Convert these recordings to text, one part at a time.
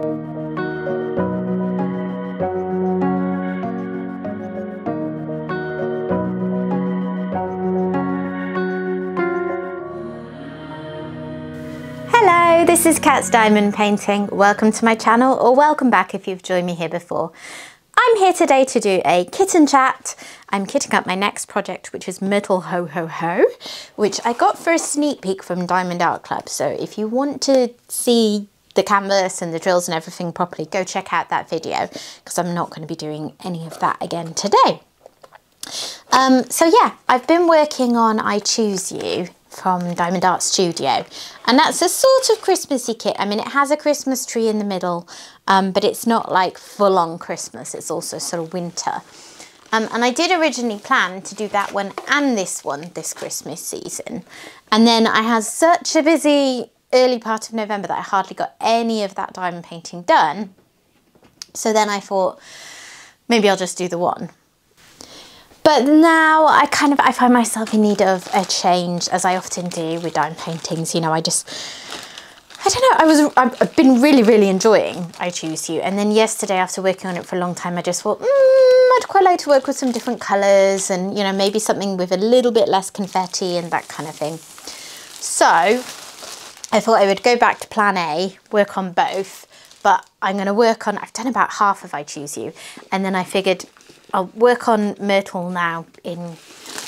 Hello, this is Cat's Diamond Painting. Welcome to my channel, or welcome back if you've joined me here before. I'm here today to do a kitten chat. I'm kitting up my next project, which is Myrtle Ho Ho Ho, which I got for a sneak peek from Diamond Art Club. So if you want to see the canvas and the drills and everything properly, go check out that video, because I'm not going to be doing any of that again today. So yeah, I've been working on I Choose You from Diamond Art Studio, and that's a sort of Christmassy kit. I mean, it has a Christmas tree in the middle, but it's not like full-on Christmas, it's also sort of winter. And I did originally plan to do that one and this one this Christmas season, and then I had such a busy early part of November that I hardly got any of that diamond painting done. So then I thought, maybe I'll just do the one. But now I find myself in need of a change, as I often do with diamond paintings. You know, I don't know, I've been really enjoying I Choose You. And then yesterday, after working on it for a long time, I just thought, I'd quite like to work with some different colours and, you know, maybe something with a little bit less confetti and that kind of thing. So I thought I would go back to plan A, work on both, but I'm going to work on, I've done about half of I Choose You, and then I figured I'll work on Myrtle now in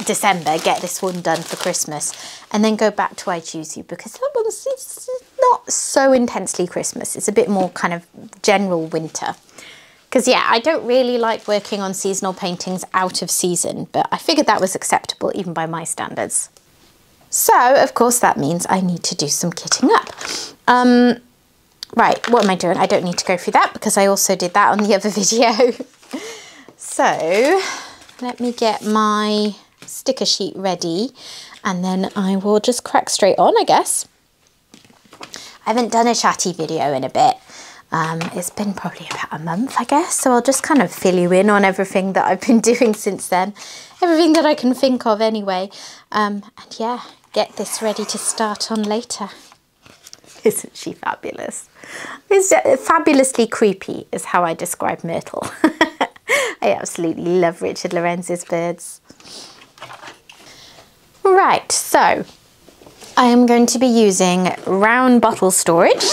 December, get this one done for Christmas, and then go back to I Choose You, because that one's it's not so intensely Christmas. It's a bit more kind of general winter. Because yeah, I don't really like working on seasonal paintings out of season, but I figured that was acceptable even by my standards. So of course that means I need to do some kitting up. Right, what am I doing? I don't need to go through that because I also did that on the other video. So let me get my sticker sheet ready, and then I will just crack straight on, I guess. I haven't done a chatty video in a bit. It's been probably about a month, I guess, so I'll just kind of fill you in on everything that I've been doing since then. Everything that I can think of anyway. And yeah, get this ready to start on later. Isn't she fabulous? It's fabulously creepy is how I describe Myrtle. I absolutely love Richard Lorenz's birds. Right, so I am going to be using round bottle storage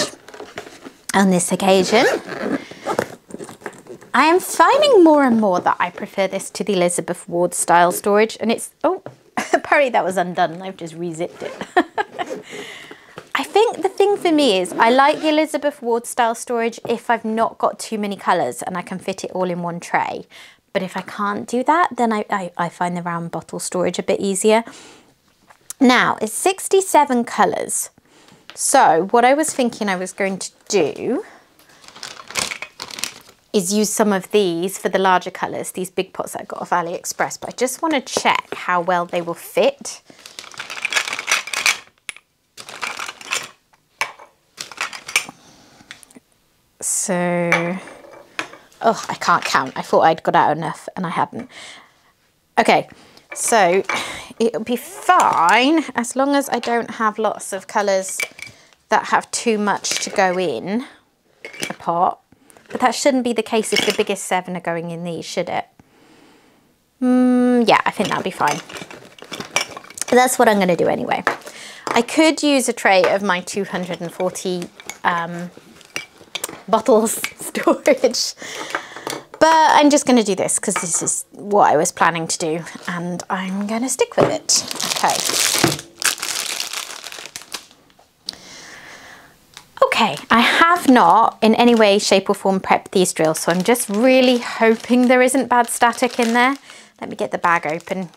on this occasion. I am finding more and more that I prefer this to the Elizabeth Ward style storage, and it's, oh, apparently that was undone. I've just re-zipped it. I think the thing for me is I like the Elizabeth Ward style storage if I've not got too many colours and I can fit it all in one tray. But if I can't do that, then I find the round bottle storage a bit easier. Now, it's 67 colours. So what I was thinking I was going to do is use some of these for the larger colours, these big pots that I got off AliExpress. But I just want to check how well they will fit. So, oh, I can't count. I thought I'd got out enough and I hadn't. Okay, so it'll be fine as long as I don't have lots of colours that have too much to go in a pot. But that shouldn't be the case if the biggest 7 are going in these, should it? Yeah, I think that'll be fine. But that's what I'm going to do anyway. I could use a tray of my 240 bottles storage, but I'm just going to do this because this is what I was planning to do, and I'm going to stick with it. Okay, I have not in any way, shape or form prepped these drills, so I'm just really hoping there isn't bad static in there. Let me get the bag open,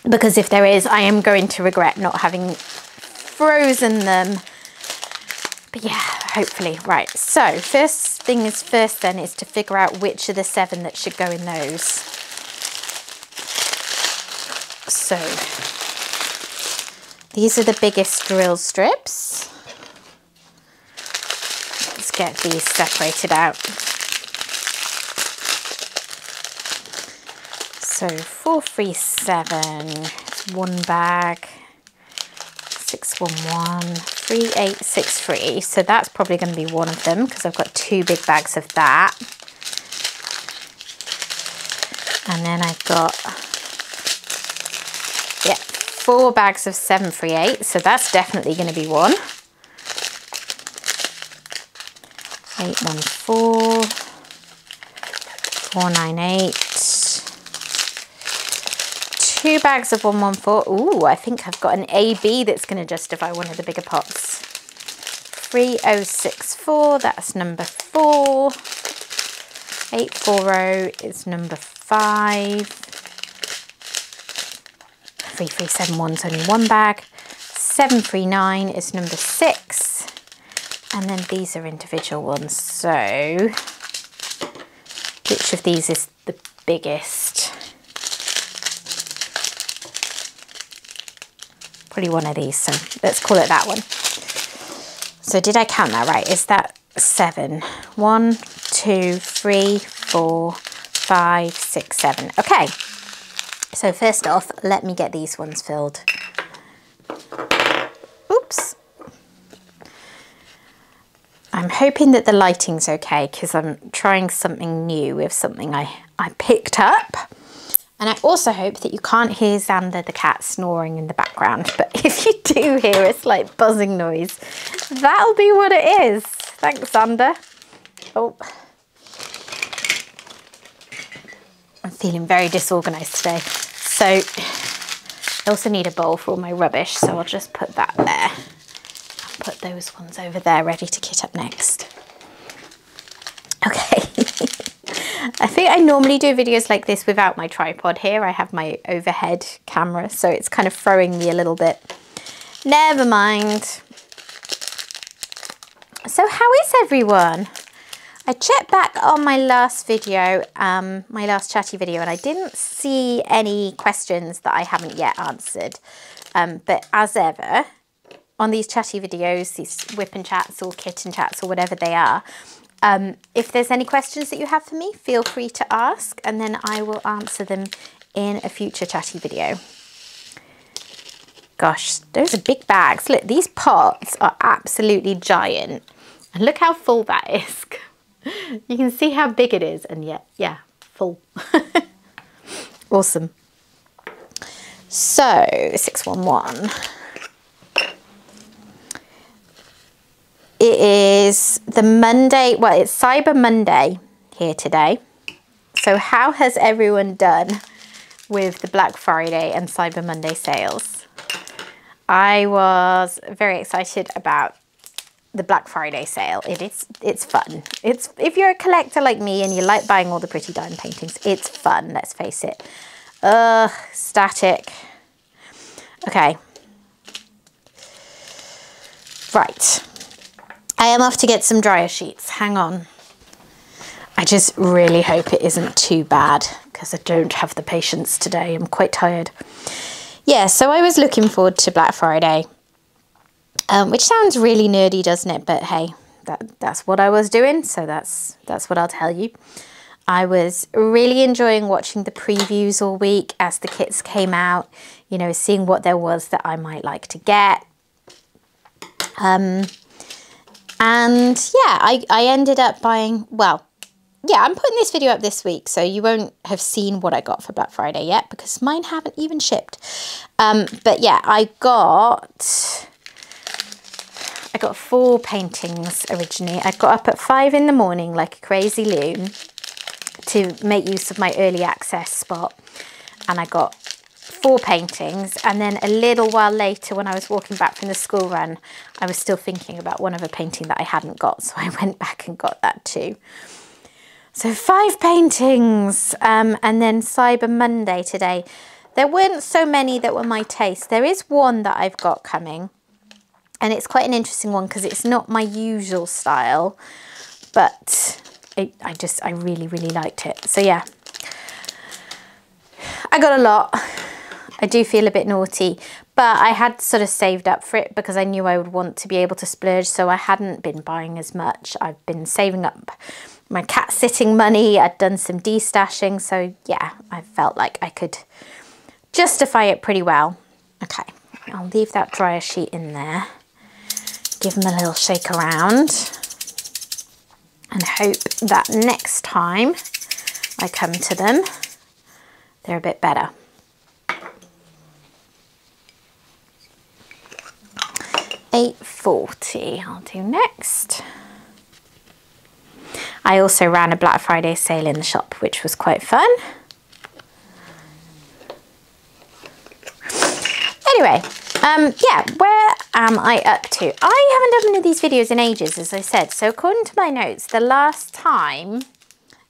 because if there is, I am going to regret not having frozen them. But yeah, hopefully. Right, so first thing is first then is to figure out which of the 7 that should go in those. So these are the biggest drill strips. Let's get these separated out. So 437, one bag. 611 3863. So that's probably going to be one of them because I've got 2 big bags of that. And then I've got, yeah, 4 bags of 738. So that's definitely going to be one. 814 498. 2 bags of 114. Ooh, I think I've got an AB that's going to justify one of the bigger pots. 3064, that's number 4. 840 is number 5. 3371 is only 1 bag. 739 is number 6. And then these are individual ones. So, which of these is the biggest? Probably one of these, so let's call it that one. So did I count that right? Is that 7? 1, 2, 3, 4, 5, 6, 7. Okay, so first off, let me get these ones filled. Oops. I'm hoping that the lighting's okay because I'm trying something new with something I picked up. And I also hope that you can't hear Xander the cat snoring in the background, but if you do hear a slight buzzing noise, that'll be what it is. Thanks, Xander. Oh. I'm feeling very disorganised today. So I also need a bowl for all my rubbish, so I'll just put that there. I'll put those ones over there ready to kit up next. Okay. I think I normally do videos like this without my tripod here. I have my overhead camera, so it's kind of throwing me a little bit. Never mind. So how is everyone? I checked back on my last video, my last chatty video, and I didn't see any questions that I haven't yet answered. But as ever, on these chatty videos, these whip and chats or kitten chats or whatever they are, if there's any questions that you have for me, feel free to ask and then I will answer them in a future chatty video. Gosh, those are big bags. Look, these pots are absolutely giant. And look how full that is. You can see how big it is and yet, yeah, full. Awesome. So, 611. It is the Monday, well, it's Cyber Monday here today. So how has everyone done with the Black Friday and Cyber Monday sales? I was very excited about the Black Friday sale. It's fun. It's, if you're a collector like me and you like buying all the pretty diamond paintings, it's fun, let's face it. Static. Okay. Right. I am off to get some dryer sheets. Hang on. I just really hope it isn't too bad because I don't have the patience today. I'm quite tired. Yeah, so I was looking forward to Black Friday, which sounds really nerdy, doesn't it? But hey, that's what I was doing, so that's what I'll tell you. I was really enjoying watching the previews all week as the kits came out, you know, seeing what there was that I might like to get. And yeah, I ended up buying, well, yeah, I'm putting this video up this week, so you won't have seen what I got for Black Friday yet because mine haven't even shipped. But yeah, I got 4 paintings originally. I got up at 5 in the morning like a crazy loon to make use of my early access spot. And I got 4 paintings, and then a little while later when I was walking back from the school run, I was still thinking about one other painting that I hadn't got, so I went back and got that too. So 5 paintings, and then Cyber Monday today. There weren't so many that were my taste. There is one that I've got coming, and it's quite an interesting one because it's not my usual style, but I really, really liked it. So yeah, I got a lot. I do feel a bit naughty, but I had sort of saved up for it because I knew I would want to be able to splurge, so I hadn't been buying as much. I've been saving up my cat sitting money. I'd done some de-stashing, so yeah, I felt like I could justify it pretty well. Okay, I'll leave that dryer sheet in there. Give them a little shake around. And hope that next time I come to them, they're a bit better. $8.40 I'll do next. I also ran a Black Friday sale in the shop, which was quite fun. Anyway, yeah, where am I up to? I haven't done one of these videos in ages, as I said. So according to my notes, the last time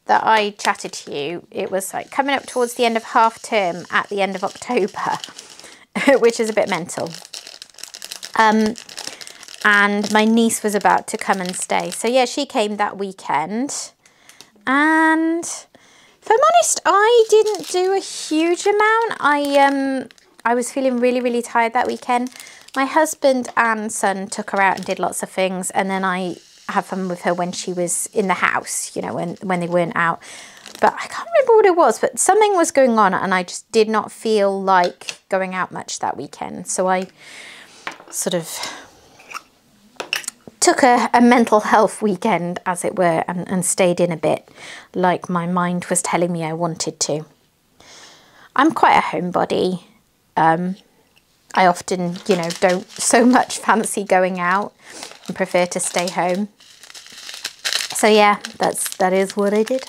that I chatted to you, it was like coming up towards the end of half term at the end of October, which is a bit mental. And my niece was about to come and stay. So yeah, she came that weekend. And if I'm honest, I didn't do a huge amount. I was feeling really, really tired that weekend. My husband and son took her out and did lots of things. And then I had fun with her when she was in the house, you know, when they weren't out. But I can't remember what it was, but something was going on and I just did not feel like going out much that weekend. So I sort of took a mental health weekend, as it were, and stayed in a bit like my mind was telling me I wanted to. I'm quite a homebody. I often, you know, don't so much fancy going out and prefer to stay home. So yeah, that is what I did.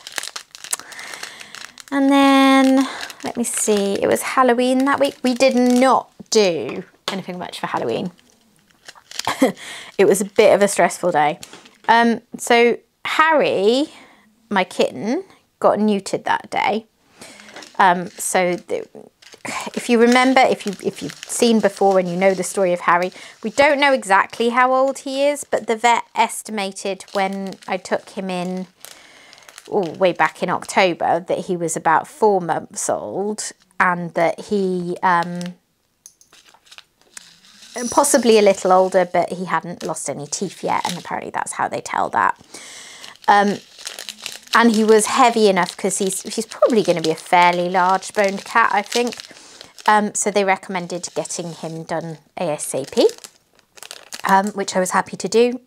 And then, let me see, it was Halloween that week. We did not do anything much for Halloween. It was a bit of a stressful day. So Harry, my kitten, got neutered that day. If you remember, if you've seen before and you know the story of Harry, we don't know exactly how old he is, but the vet estimated when I took him in, way back in October, that he was about 4 months old, and that he possibly a little older, but he hadn't lost any teeth yet, and apparently that's how they tell that. And he was heavy enough because he's probably going to be a fairly large boned cat, I think. So they recommended getting him done ASAP, which I was happy to do.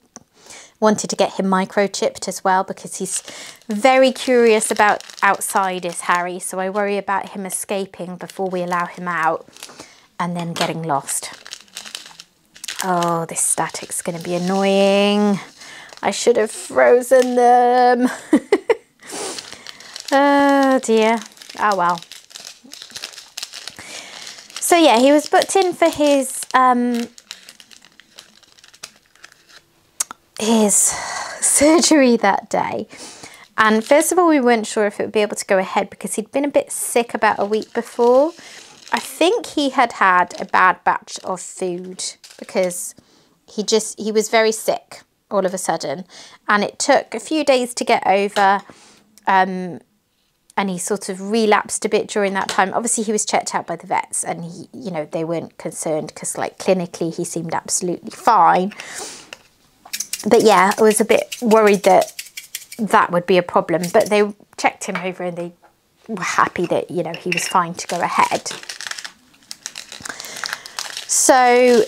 Wanted to get him microchipped as well because he's very curious about outside, is Harry. So I worry about him escaping before we allow him out and then getting lost. Oh, this static's going to be annoying. I should have frozen them. Oh dear. Oh well. So yeah, he was booked in for his surgery that day. And first of all, we weren't sure if it would be able to go ahead because he'd been a bit sick about a week before. I think he had had a bad batch of food because he was very sick all of a sudden, and it took a few days to get over, and he sort of relapsed a bit during that time. Obviously he was checked out by the vets, and he, you know, they weren't concerned because like clinically he seemed absolutely fine. But yeah, I was a bit worried that that would be a problem, but they checked him over and they were happy that, you know, he was fine to go ahead. So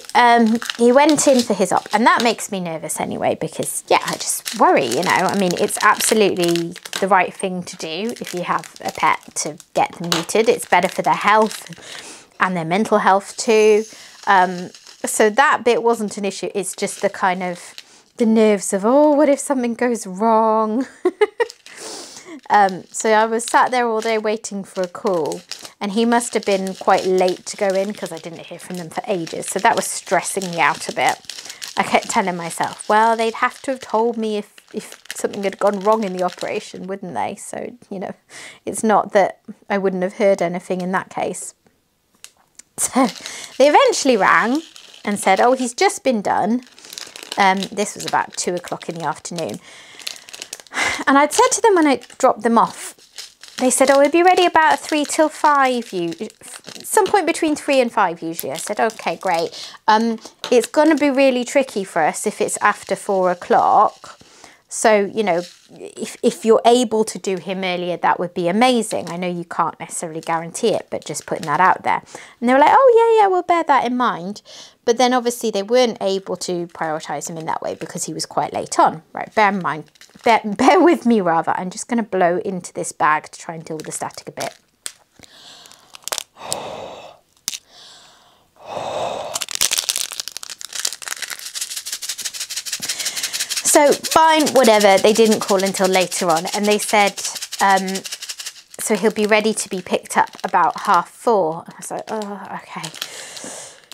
he went in for his op, and that makes me nervous anyway because, yeah, I just worry, you know. I mean, it's absolutely the right thing to do if you have a pet to get them neutered. It's better for their health and their mental health too. So that bit wasn't an issue. It's just the kind of the nerves of, oh, what if something goes wrong? So I was sat there all day waiting for a call, and he must have been quite late to go in because I didn't hear from them for ages. So that was stressing me out a bit. I kept telling myself, well, they'd have to have told me if something had gone wrong in the operation, wouldn't they? So, you know, it's not that I wouldn't have heard anything in that case. So they eventually rang and said, oh, he's just been done. This was about 2 o'clock in the afternoon. And I'd said to them when I dropped them off, they said, oh, we'll be ready about 3 till 5, some point between 3 and 5 usually. I said, okay, great. It's going to be really tricky for us if it's after 4 o'clock. So, you know, if you're able to do him earlier, that would be amazing. I know you can't necessarily guarantee it, but just putting that out there. And they were like, oh, yeah, we'll bear that in mind. But then obviously they weren't able to prioritise him in that way because he was quite late on. Right, bear in mind, bear with me rather. I'm just going to blow into this bag to try and deal with the static a bit. So fine, whatever, they didn't call until later on, and they said, so he'll be ready to be picked up about 4:30. And I was like, oh, okay.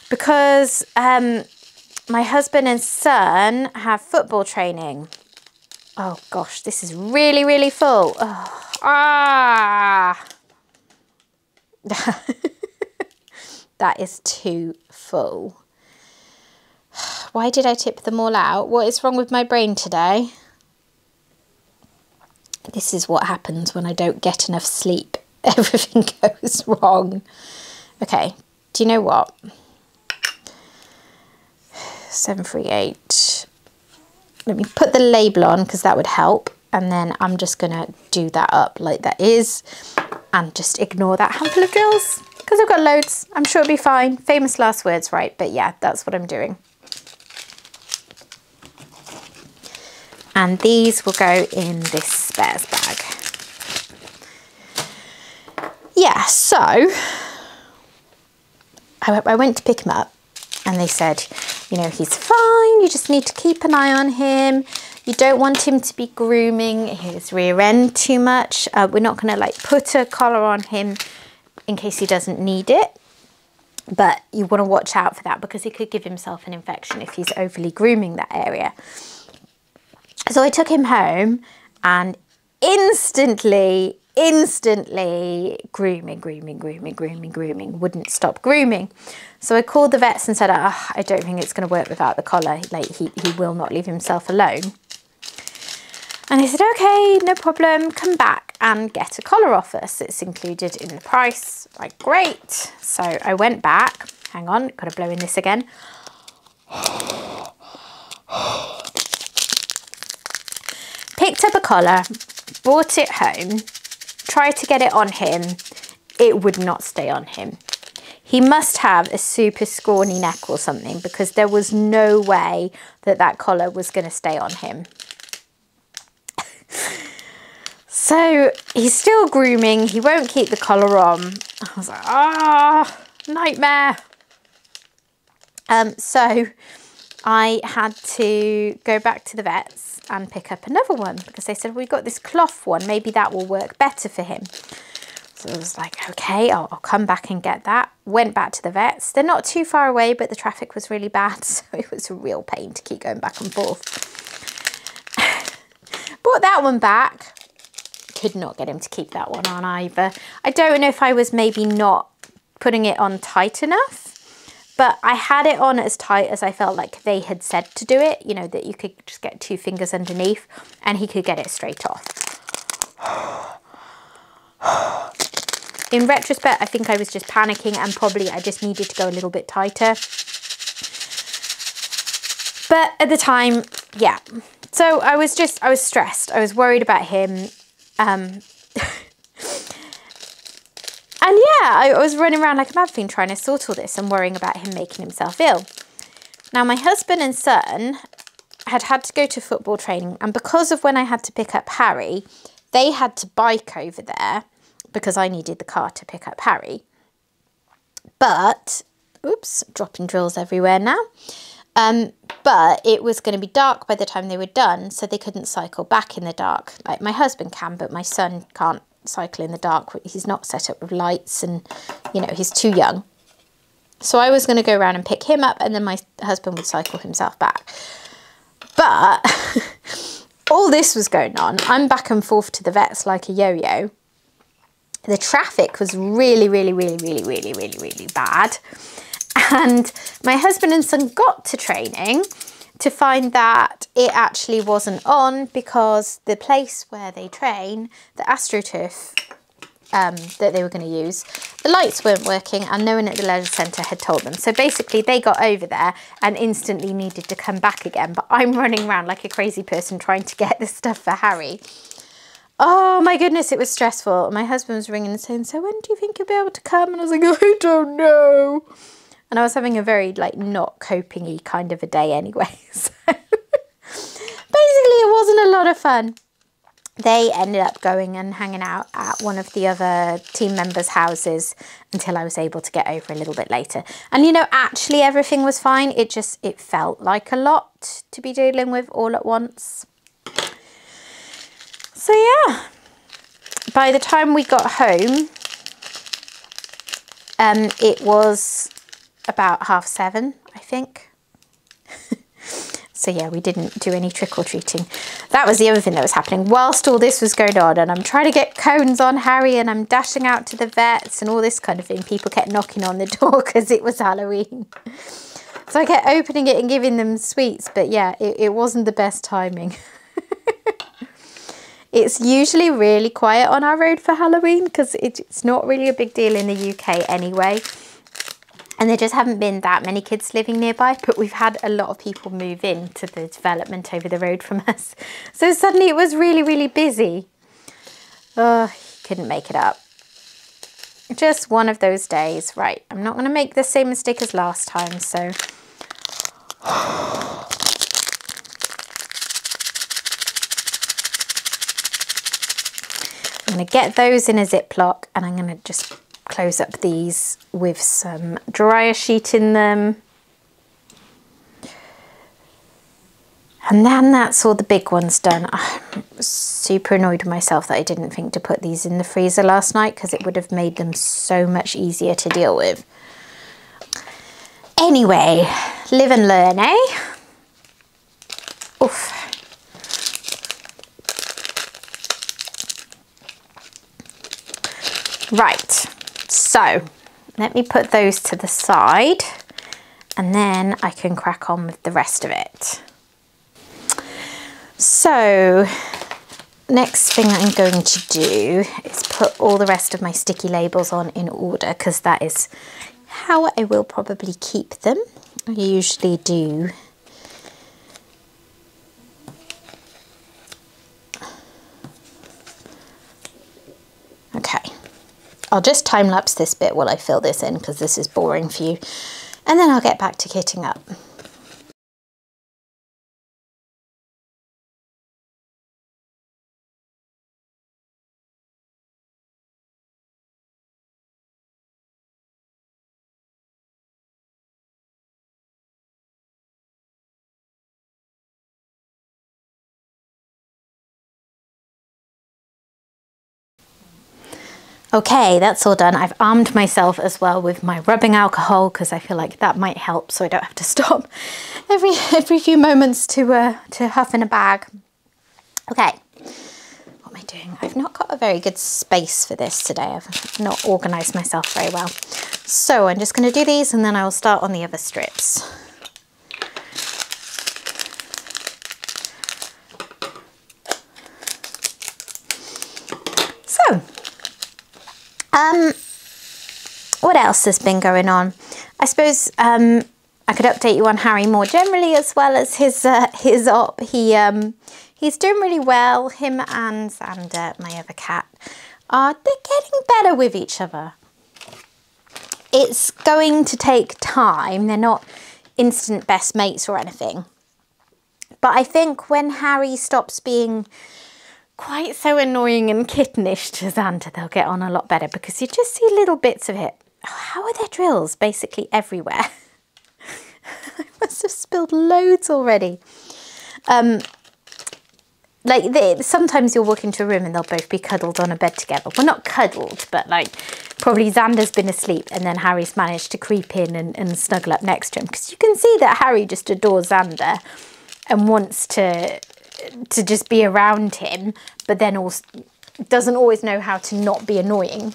Because my husband and son have football training. Oh gosh, this is really, really full. Oh, that is too full. Why did I tip them all out? What is wrong with my brain today? This is what happens when I don't get enough sleep. Everything goes wrong. Okay, do you know what? 738. Let me put the label on because that would help. And then I'm just going to do that up like that is. And just ignore that handful of drills because I've got loads. I'm sure it'll be fine. Famous last words, right? But yeah, that's what I'm doing. And these will go in this spares bag. Yeah, so I went to pick him up and they said, you know, he's fine. You just need to keep an eye on him. You don't want him to be grooming his rear end too much. We're not going to like put a collar on him in case he doesn't need it. But you want to watch out for that because he could give himself an infection if he's overly grooming that area. So I took him home and instantly grooming, wouldn't stop grooming. So I called the vets and said, oh, I don't think it's going to work without the collar. Like he will not leave himself alone. And they said, okay, no problem. Come back and get a collar off us. It's included in the price. Like, great. So I went back. Hang on, got to blow in this again. Picked up a collar, brought it home, tried to get it on him. It would not stay on him. He must have a super scrawny neck or something because there was no way that that collar was going to stay on him. So he's still grooming. He won't keep the collar on. I was like, ah, nightmare. So I had to go back to the vets and pick up another one because they said, we've got this cloth one. Maybe that will work better for him. So I was like, okay, I'll come back and get that. Went back to the vets. They're not too far away, but the traffic was really bad. So it was a real pain to keep going back and forth. Brought that one back. Could not get him to keep that one on either. I don't know if I was maybe not putting it on tight enough, but I had it on as tight as I felt like they had said to do it, you know, that you could just get 2 fingers underneath and he could get it straight off. In retrospect, I think I was just panicking and probably I just needed to go a little bit tighter. But at the time, yeah. So I was stressed. I was worried about him. And yeah, I was running around like a mad thing trying to sort all this and worrying about him making himself ill. Now, my husband and son had to go to football training, and because of when I had to pick up Harry, they had to bike over there because I needed the car to pick up Harry. But, oops, dropping drills everywhere now. But it was going to be dark by the time they were done, so they couldn't cycle back in the dark. Like my husband can, but my son can't cycle in the dark. He's not set up with lights and, you know, he's too young. So I was going to go around and pick him up and then my husband would cycle himself back. But all this was going on. I'm back and forth to the vets like a yo-yo. The traffic was really bad. And my husband and son got to training to find that it actually wasn't on because the place where they train, the AstroTurf, that they were going to use. The lights weren't working and no one at the leisure centre had told them. So basically they got over there and instantly needed to come back again. But I'm running around like a crazy person trying to get the stuff for Harry. Oh my goodness, it was stressful. My husband was ringing and saying, so when do you think you'll be able to come? And I was like, I don't know. And I was having a very like not coping-y kind of a day anyway. So basically it wasn't a lot of fun. They ended up going and hanging out at one of the other team members' houses until I was able to get over a little bit later. And you know, actually everything was fine. It felt like a lot to be dealing with all at once. So yeah, by the time we got home, it was about 7:30, I think. So yeah, we didn't do any trick-or-treating. That was the other thing that was happening. Whilst all this was going on and I'm trying to get cones on Harry and I'm dashing out to the vets and all this kind of thing, people kept knocking on the door because it was Halloween. So I kept opening it and giving them sweets, but yeah, it wasn't the best timing. It's usually really quiet on our road for Halloween because it's not really a big deal in the UK anyway. And there just haven't been that many kids living nearby, but we've had a lot of people move in to the development over the road from us. So suddenly it was really, really busy. Oh, couldn't make it up. Just one of those days. Right, I'm not going to make the same mistake as last time, so... I'm going to get those in a Ziploc and I'm going to just close up these with some dryer sheet in them. And then that's all the big ones done. I'm super annoyed with myself that I didn't think to put these in the freezer last night because it would have made them so much easier to deal with. Anyway, live and learn, eh? Oof. Right, so let me put those to the side and then I can crack on with the rest of it. So next thing I'm going to do is put all the rest of my sticky labels on in order because that is how I will probably keep them. I usually do. Okay. I'll just time-lapse this bit while I fill this in because this is boring for you. And then I'll get back to kitting up. Okay, that's all done. I've armed myself as well with my rubbing alcohol because I feel like that might help so I don't have to stop every few moments to huff in a bag. Okay, what am I doing? I've not got a very good space for this today. I've not organised myself very well. So I'm just going to do these and then I'll start on the other strips. So, what else has been going on? I suppose I could update you on Harry more generally as well as his op. He's doing really well. Him and Xander, my other cat, they're getting better with each other. It's going to take time. They're not instant best mates or anything. But I think when Harry stops being quite so annoying and kittenish to Xander, they'll get on a lot better because you just see little bits of it. Oh, how are there drills basically everywhere? I must have spilled loads already. Sometimes you'll walk into a room and they'll both be cuddled on a bed together. Well, not cuddled, but like probably Xander's been asleep and then Harry's managed to creep in and snuggle up next to him because you can see that Harry just adores Xander and wants to just be around him, but then also doesn't always know how to not be annoying.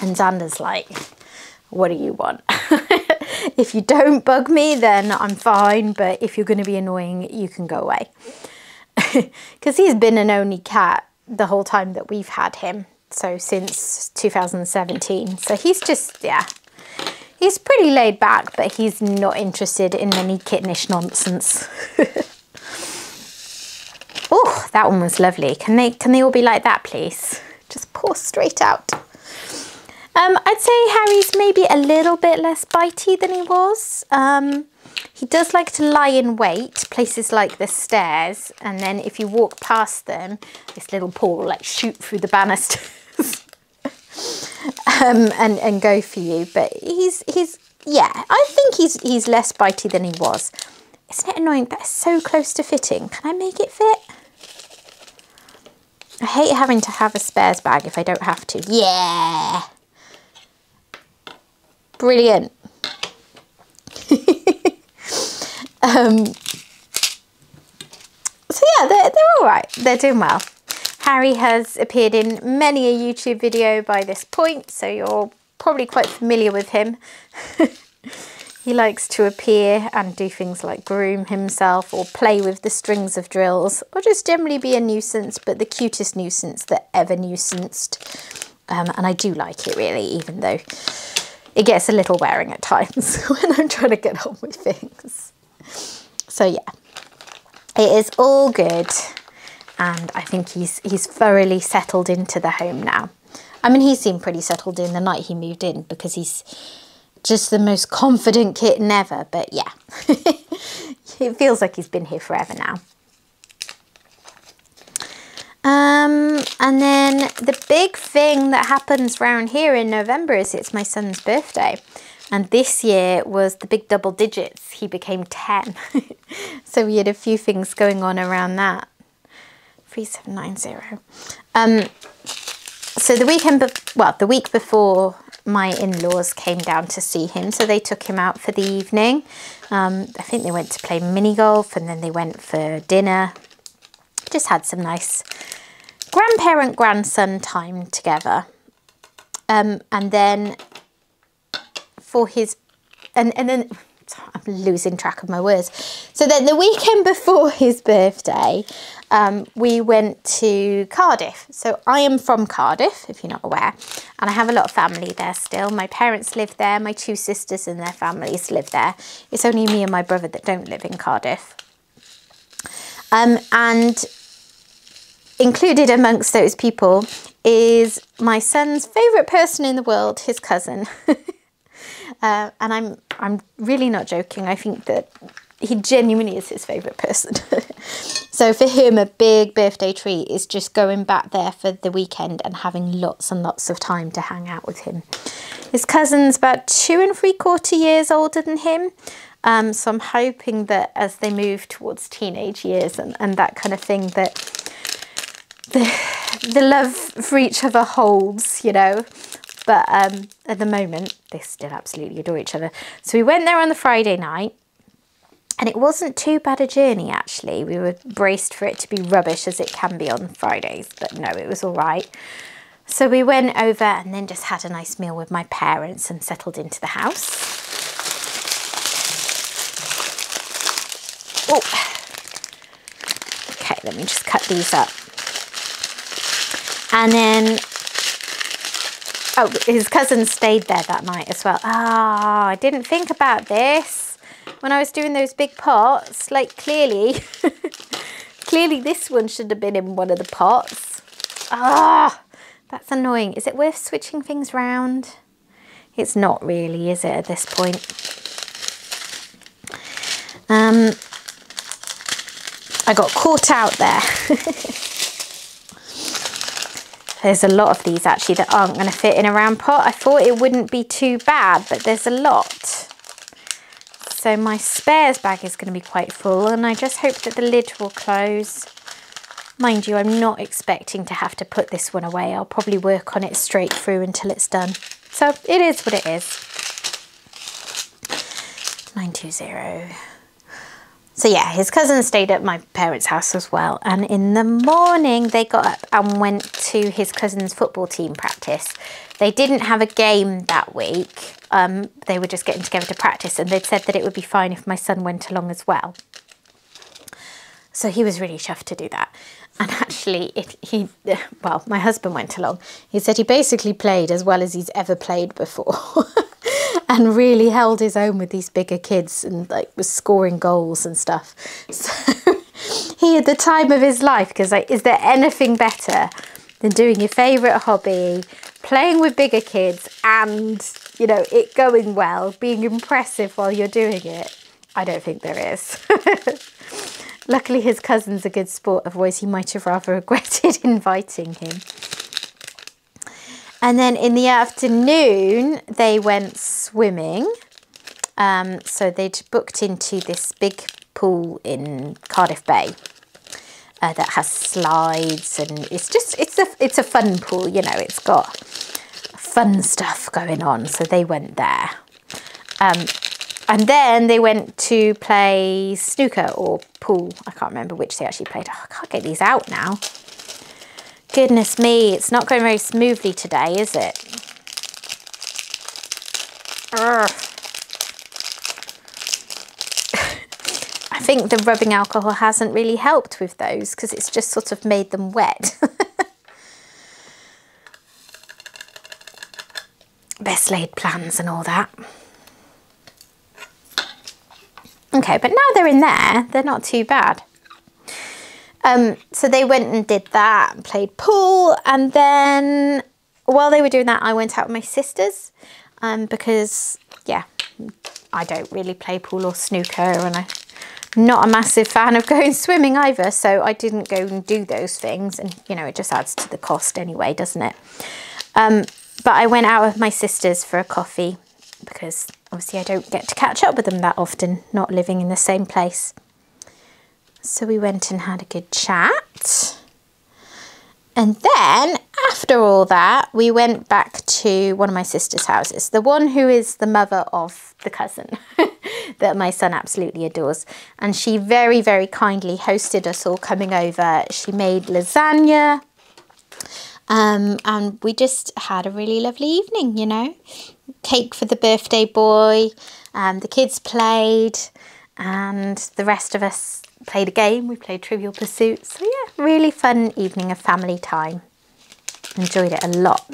And Xander's like, what do you want? If you don't bug me, then I'm fine, but if you're going to be annoying, you can go away. Because he's been an only cat the whole time that we've had him. So since 2017. So he's just, yeah, he's pretty laid back, but he's not interested in any kittenish nonsense. Oh, that one was lovely. Can they all be like that, please? Just pour straight out. I'd say Harry's maybe a little bit less bitey than he was. He does like to lie in wait, places like the stairs, and then if you walk past them, this little paw will like shoot through the banisters and go for you. But he's yeah, I think he's less bitey than he was. Isn't it annoying that it's so close to fitting? Can I make it fit? I hate having to have a spares bag if I don't have to. Yeah! Brilliant. So yeah, they're all right. They're doing well. Harry has appeared in many a YouTube video by this point, so you're probably quite familiar with him. He likes to appear and do things like groom himself or play with the strings of drills or just generally be a nuisance, but the cutest nuisance that ever nuisanced. And I do like it really, even though it gets a little wearing at times when I'm trying to get on with things. So yeah, it is all good. And I think he's thoroughly settled into the home now. I mean, he seemed pretty settled in the night he moved in because he's just the most confident kitten ever, but yeah, it feels like he's been here forever now. And then the big thing that happens around here in November is it's my son's birthday. And this year was the big double digits. He became 10. So we had a few things going on around that. 3790. So the week before my in-laws came down to see him, so they took him out for the evening. I think they went to play mini golf and then they went for dinner. Just had some nice grandparent-grandson time together. And then for his, and then I'm losing track of my words. So then the weekend before his birthday, we went to Cardiff. So I am from Cardiff, if you're not aware, and I have a lot of family there still. My parents live there, my two sisters and their families live there. It's only me and my brother that don't live in Cardiff. And included amongst those people is my son's favourite person in the world, his cousin. And I'm really not joking. I think that he genuinely is his favourite person. So for him, a big birthday treat is just going back there for the weekend and having lots and lots of time to hang out with him. His cousin's about 2 3/4 years older than him. So I'm hoping that as they move towards teenage years and that kind of thing, that the love for each other holds, you know. But at the moment, they still absolutely adore each other. So we went there on the Friday night. And it wasn't too bad a journey, actually. We were braced for it to be rubbish, as it can be on Fridays. But no, it was all right. So we went over and then just had a nice meal with my parents and settled into the house. Oh. Okay, let me just cut these up. And then, oh, his cousin stayed there that night as well. Ah, I didn't think about this. When I was doing those big pots, like clearly this one should have been in one of the pots. Ah, that's annoying. Is it worth switching things round? It's not really, is it, at this point? I got caught out there. There's a lot of these actually that aren't going to fit in a round pot. I thought it wouldn't be too bad, but there's a lot. So my spares bag is going to be quite full, and I just hope that the lid will close. Mind you, I'm not expecting to have to put this one away. I'll probably work on it straight through until it's done. So it is what it is. 920. So yeah, his cousin stayed at my parents' house as well. And in the morning, they got up and went to his cousin's football team practice. They didn't have a game that week. They were just getting together to practice, and they'd said that it would be fine if my son went along as well. So he was really chuffed to do that. And actually, well, my husband went along. He said he basically played as well as he's ever played before. And really held his own with these bigger kids and like was scoring goals and stuff. So he had the time of his life, because like, is there anything better than doing your favourite hobby, playing with bigger kids and, you know, it going well, being impressive while you're doing it? I don't think there is. Luckily his cousin's a good sport, otherwise he might have rather regretted inviting him. And then in the afternoon they went swimming. So they'd booked into this big pool in Cardiff Bay that has slides, and it's a fun pool, you know, it's got fun stuff going on. So they went there. And then they went to play snooker or pool. I can't remember which they actually played. Oh, I can't get these out now. Goodness me, it's not going very smoothly today, is it? I think the rubbing alcohol hasn't really helped with those, because it's just sort of made them wet. Best laid plans and all that. Okay, but now they're in there, they're not too bad. So they went and did that and played pool, and then while they were doing that I went out with my sisters because, yeah, I don't really play pool or snooker, and I'm not a massive fan of going swimming either, so I didn't go and do those things, and you know, it just adds to the cost anyway, doesn't it? But I went out with my sisters for a coffee, because obviously I don't get to catch up with them that often, not living in the same place. So we went and had a good chat. And then after all that, we went back to one of my sister's houses, the one who is the mother of the cousin that my son absolutely adores. And she very, very kindly hosted us all coming over. She made lasagna. And we just had a really lovely evening, you know. Cake for the birthday boy. The kids played, and the rest of us played a game. We played Trivial Pursuit. So yeah, really fun evening of family time. Enjoyed it a lot.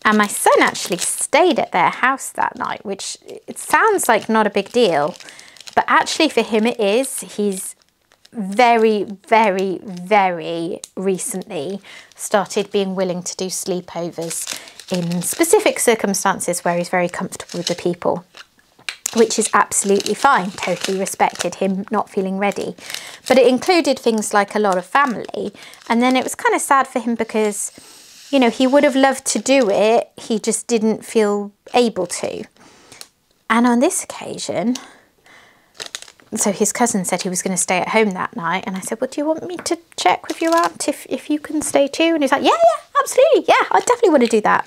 And my son actually stayed at their house that night, which it sounds like not a big deal, but actually for him it is. He's very, very, very recently started being willing to do sleepovers in specific circumstances where he's very comfortable with the people, which is absolutely fine. Totally respected him not feeling ready. But it included things like a lot of family. And then it was kind of sad for him because, you know, he would have loved to do it. He just didn't feel able to. And on this occasion, so his cousin said he was going to stay at home that night. And I said, well, do you want me to check with your aunt if you can stay too? And he's like, yeah, absolutely. Yeah, I definitely want to do that.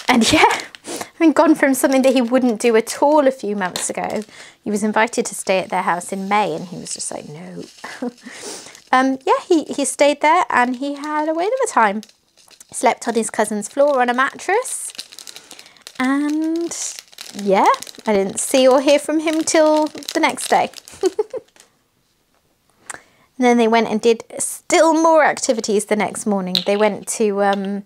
And yeah, I mean, gone from something that he wouldn't do at all a few months ago. He was invited to stay at their house in May and he was just like, no. Yeah, he stayed there and he had a whale of a time. Slept on his cousin's floor on a mattress. And yeah, I didn't see or hear from him till the next day. And then they went and did still more activities the next morning. They went to a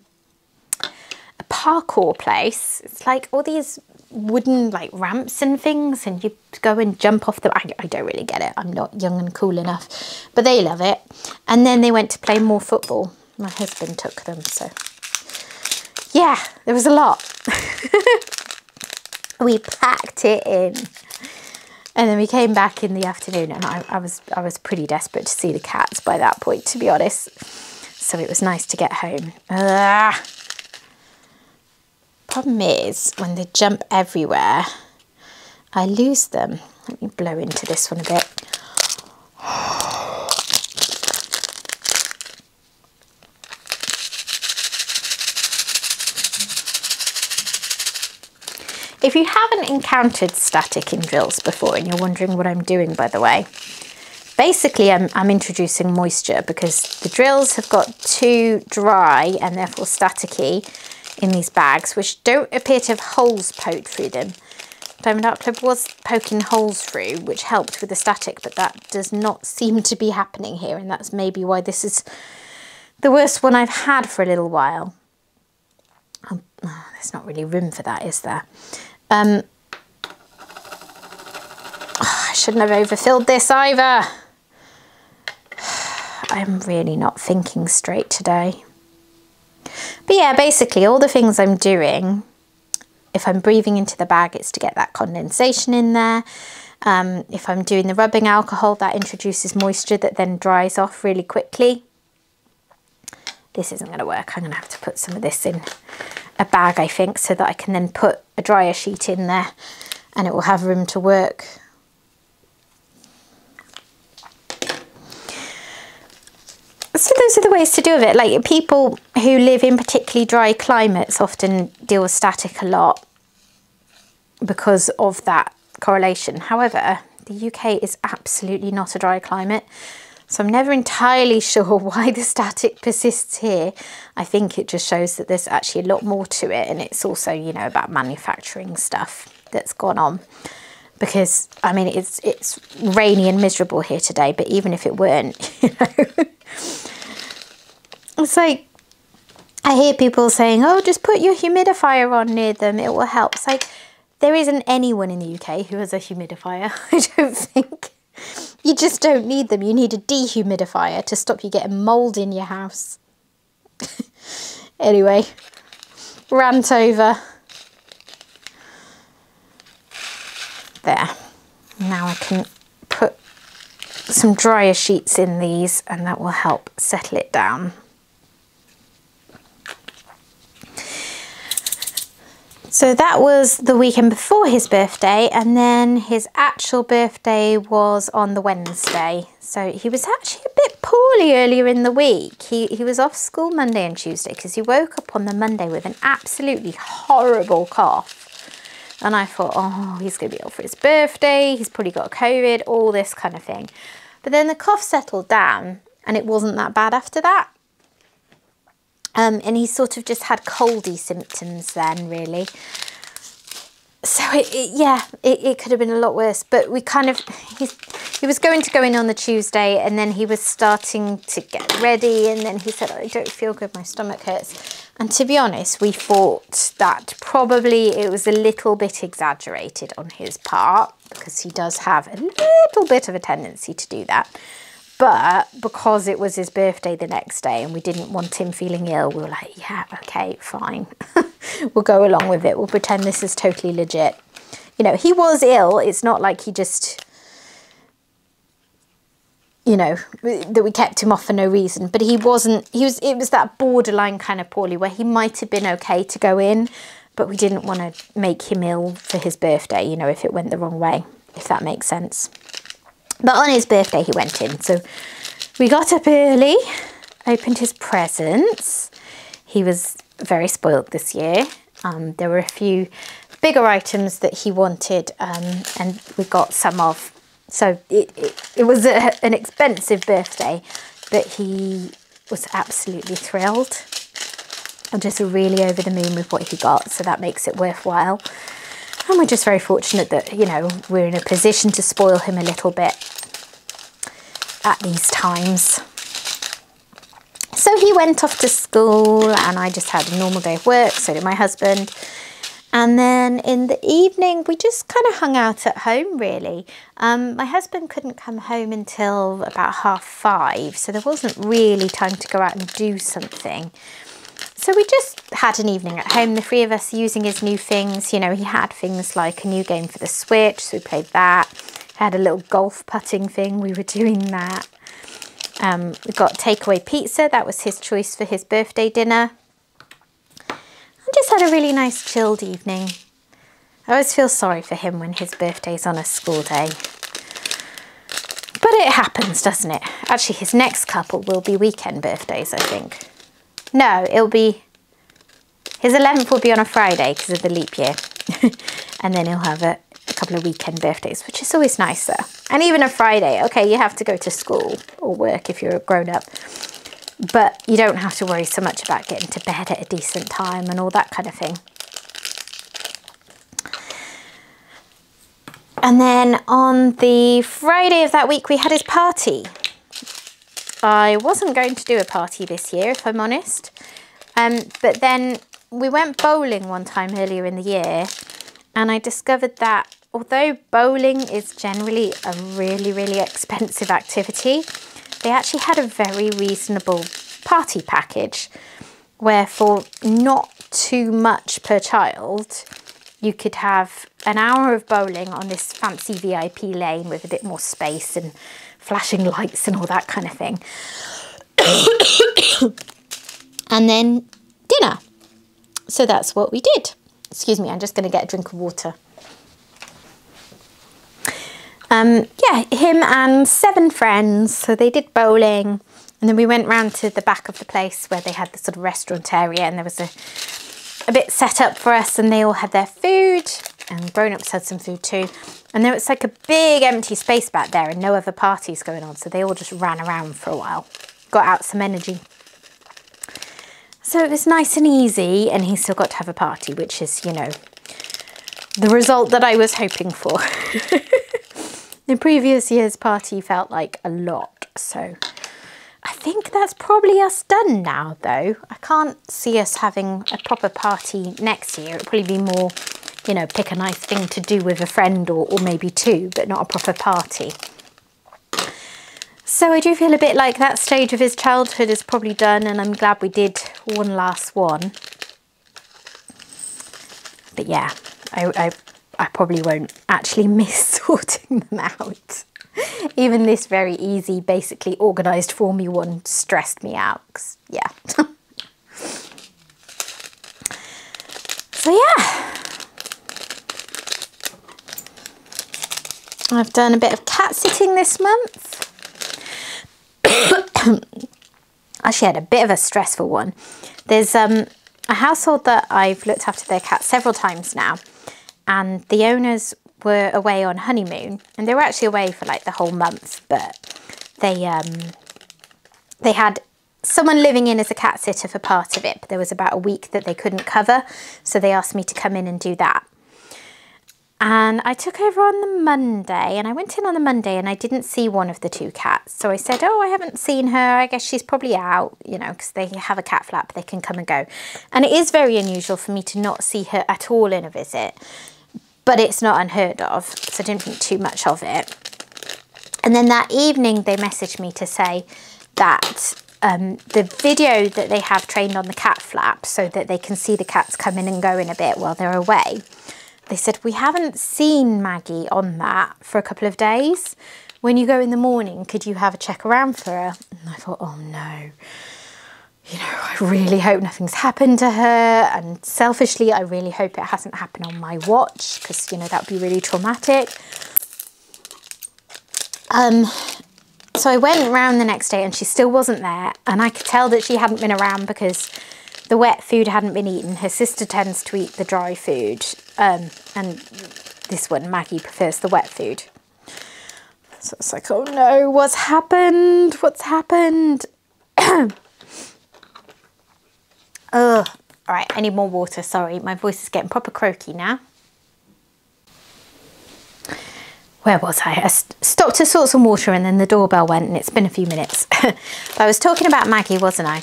parkour place. It's like all these wooden like ramps and things, and you go and jump off them. I don't really get it. I'm not young and cool enough, but they love it. And then they went to play more football. My husband took them, so yeah, there was a lot. We packed it in. And then we came back in the afternoon, and I was pretty desperate to see the cats by that point, to be honest. So it was nice to get home. Problem is, when they jump everywhere, I lose them. Let me blow into this one a bit. If you haven't encountered static in drills before and you're wondering what I'm doing, by the way, basically I'm introducing moisture because the drills have got too dry and therefore staticky in these bags, which don't appear to have holes poked through them. Diamond Art Club was poking holes through, which helped with the static, but that does not seem to be happening here, and that's maybe why this is the worst one I've had for a little while. Oh, there's not really room for that, is there? I shouldn't have overfilled this either. I'm really not thinking straight today. But yeah, basically all the things I'm doing, if I'm breathing into the bag, it's to get that condensation in there. If I'm doing the rubbing alcohol, that introduces moisture that then dries off really quickly. This isn't going to work. I'm going to have to put some of this in a bag, I think, so that I can then put a dryer sheet in there and it will have room to work. So those are the ways to do it. Like, people who live in particularly dry climates often deal with static a lot because of that correlation. However, the UK is absolutely not a dry climate, so I'm never entirely sure why the static persists here. I think it just shows that there's actually a lot more to it, and it's also, you know, about manufacturing stuff that's gone on. Because, I mean, it's rainy and miserable here today, but even if it weren't, you know, it's like, I hear people saying, oh, just put your humidifier on near them, it will help. It's like, there isn't anyone in the UK who has a humidifier, I don't think. You just don't need them. You need a dehumidifier to stop you getting mould in your house. Anyway, rant over. There. Now I can put some dryer sheets in these and that will help settle it down. So that was the weekend before his birthday, and then his actual birthday was on the Wednesday. So he was actually a bit poorly earlier in the week. He was off school Monday and Tuesday because he woke up on the Monday with an absolutely horrible cough. And I thought, oh, he's going to be ill for his birthday. He's probably got COVID, all this kind of thing. But then the cough settled down and it wasn't that bad after that. And he sort of just had coldy symptoms then, really. So, it could have been a lot worse. But we kind of, he was going to go in on the Tuesday, and then he was starting to get ready. And then he said, oh, I don't feel good, my stomach hurts. And to be honest, we thought that probably it was a little bit exaggerated on his part, because he does have a little bit of a tendency to do that. But because it was his birthday the next day and we didn't want him feeling ill, we were like, yeah, okay, fine. We'll go along with it. We'll pretend this is totally legit. You know, he was ill. It's not like he just, you know, that we kept him off for no reason. But he wasn't, it was that borderline kind of poorly where he might have been okay to go in, but we didn't want to make him ill for his birthday, you know, if it went the wrong way, if that makes sense. But on his birthday, he went in. So we got up early, opened his presents. He was very spoiled this year. There were a few bigger items that he wanted, and we got some of. So it was an expensive birthday, but he was absolutely thrilled. I'm just really over the moon with what he got, so that makes it worthwhile. And we're just very fortunate that, you know, we're in a position to spoil him a little bit at these times. So he went off to school and I just had a normal day of work, so did my husband. And then in the evening, we just kind of hung out at home, really. My husband couldn't come home until about 5:30, so there wasn't really time to go out and do something. So we just had an evening at home, the three of us, using his new things. You know, he had things like a new game for the Switch, so we played that. He had a little golf putting thing, we were doing that. We got takeaway pizza, that was his choice for his birthday dinner. And just had a really nice chilled evening. I always feel sorry for him when his birthday's on a school day. But it happens, doesn't it? Actually, his next couple will be weekend birthdays, I think. No, it'll be, his 11th will be on a Friday because of the leap year. And then he'll have a couple of weekend birthdays, which is always nicer. And even a Friday, okay, you have to go to school or work if you're a grown-up. But you don't have to worry so much about getting to bed at a decent time and all that kind of thing. And then on the Friday of that week, we had his party. I wasn't going to do a party this year, if I'm honest. But then we went bowling one time earlier in the year, and I discovered that although bowling is generally a really, really expensive activity, they actually had a very reasonable party package where for not too much per child, you could have an hour of bowling on this fancy VIP lane with a bit more space and flashing lights and all that kind of thing. And then dinner. So that's what we did. Excuse me, I'm just going to get a drink of water. Yeah, him and 7 friends. So they did bowling. And then we went round to the back of the place where they had the sort of restaurant area, and there was a bit set up for us, and they all had their food, and grown-ups had some food too. And there was like a big empty space back there and no other parties going on, so they all just ran around for a while, got out some energy. So it was nice and easy, and he still got to have a party, which is, you know, the result that I was hoping for. The previous year's party felt like a lot, so I think that's probably us done now, though. I can't see us having a proper party next year. It'll probably be more, you know, pick a nice thing to do with a friend or maybe 2, but not a proper party. So I do feel a bit like that stage of his childhood is probably done, and I'm glad we did one last one. But yeah, I probably won't actually miss sorting them out. Even this very easy, basically organised for me one stressed me out. Yeah. So yeah. I've done a bit of cat sitting this month. Actually had a bit of a stressful one. There's a household that I've looked after their cat several times now, and the owners were away on honeymoon, and they were actually away for like the whole month, but they had someone living in as a cat sitter for part of it, but there was about a week that they couldn't cover, so they asked me to come in and do that. And I took over on the Monday, and I went in on the Monday and I didn't see one of the 2 cats. So I said, oh, I haven't seen her. I guess she's probably out, you know, because they have a cat flap, they can come and go. And it is very unusual for me to not see her at all in a visit, but it's not unheard of, so I didn't think too much of it. And then that evening they messaged me to say that the video that they have trained on the cat flap so that they can see the cats come in and go in a bit while they're away, they said, we haven't seen Maggie on that for a couple of days. When you go in the morning, could you have a check around for her? And I thought, oh no. You know, I really hope nothing's happened to her, and selfishly I really hope it hasn't happened on my watch, because, you know, that would be really traumatic. So I went round the next day and she still wasn't there, and I could tell that she hadn't been around because the wet food hadn't been eaten. Her sister tends to eat the dry food, and this one, Maggie, prefers the wet food. So it's like, oh no, what's happened? What's happened? Ugh. All right, I need more water. Sorry, my voice is getting proper croaky now. Where was I? I stopped to sort some water and then the doorbell went, and it's been a few minutes. But I was talking about Maggie, wasn't I?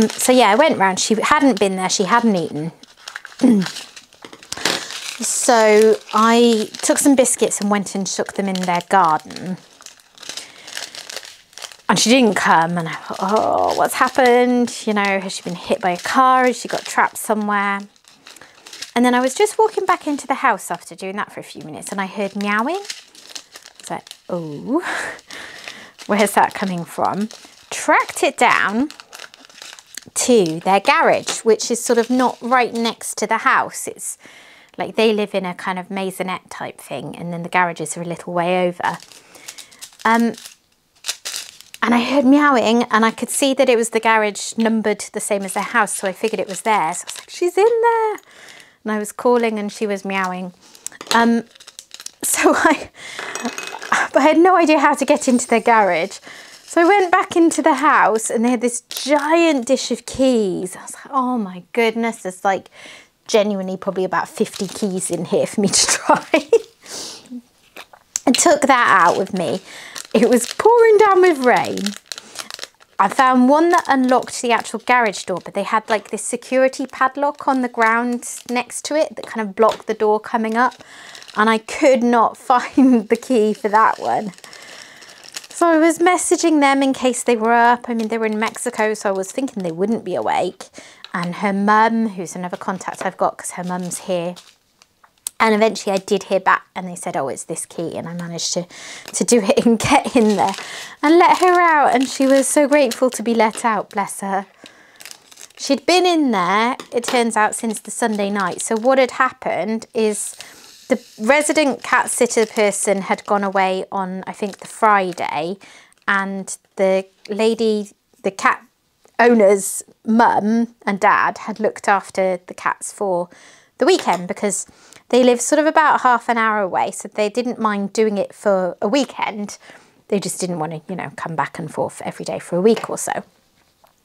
So yeah, I went round. She hadn't been there. She hadn't eaten. So I took some biscuits and went and shook them in their garden. And she didn't come, and I thought, oh, what's happened? You know, has she been hit by a car? Has she got trapped somewhere? And then I was just walking back into the house after doing that for a few minutes, and I heard meowing. I was like, oh, where's that coming from? Tracked it down to their garage, which is sort of not right next to the house. It's like they live in a kind of maisonette type thing, and then the garages are a little way over. And I heard meowing, and I could see that it was the garage numbered the same as their house, so I figured it was there. So I was like, she's in there. And I was calling and she was meowing. But I had no idea how to get into their garage. So I went back into the house and they had this giant dish of keys. I was like, oh my goodness, there's like genuinely probably about 50 keys in here for me to try. and took that out with me. It was pouring down with rain. I found one that unlocked the actual garage door, but they had like this security padlock on the ground next to it that kind of blocked the door coming up. And I could not find the key for that one. So I was messaging them in case they were up. I mean, they were in Mexico, so I was thinking they wouldn't be awake. And her mum, who's another contact I've got because her mum's here. And eventually I did hear back and they said, oh, it's this key. And I managed to do it and get in there and let her out. And she was so grateful to be let out, bless her. She'd been in there, it turns out, since the Sunday night. So what had happened is the resident cat sitter person had gone away on, I think, the Friday. And the lady, the cat owner's mum and dad had looked after the cats for the weekend because they live sort of about half an hour away, so they didn't mind doing it for a weekend. They just didn't want to, you know, come back and forth every day for a week or so.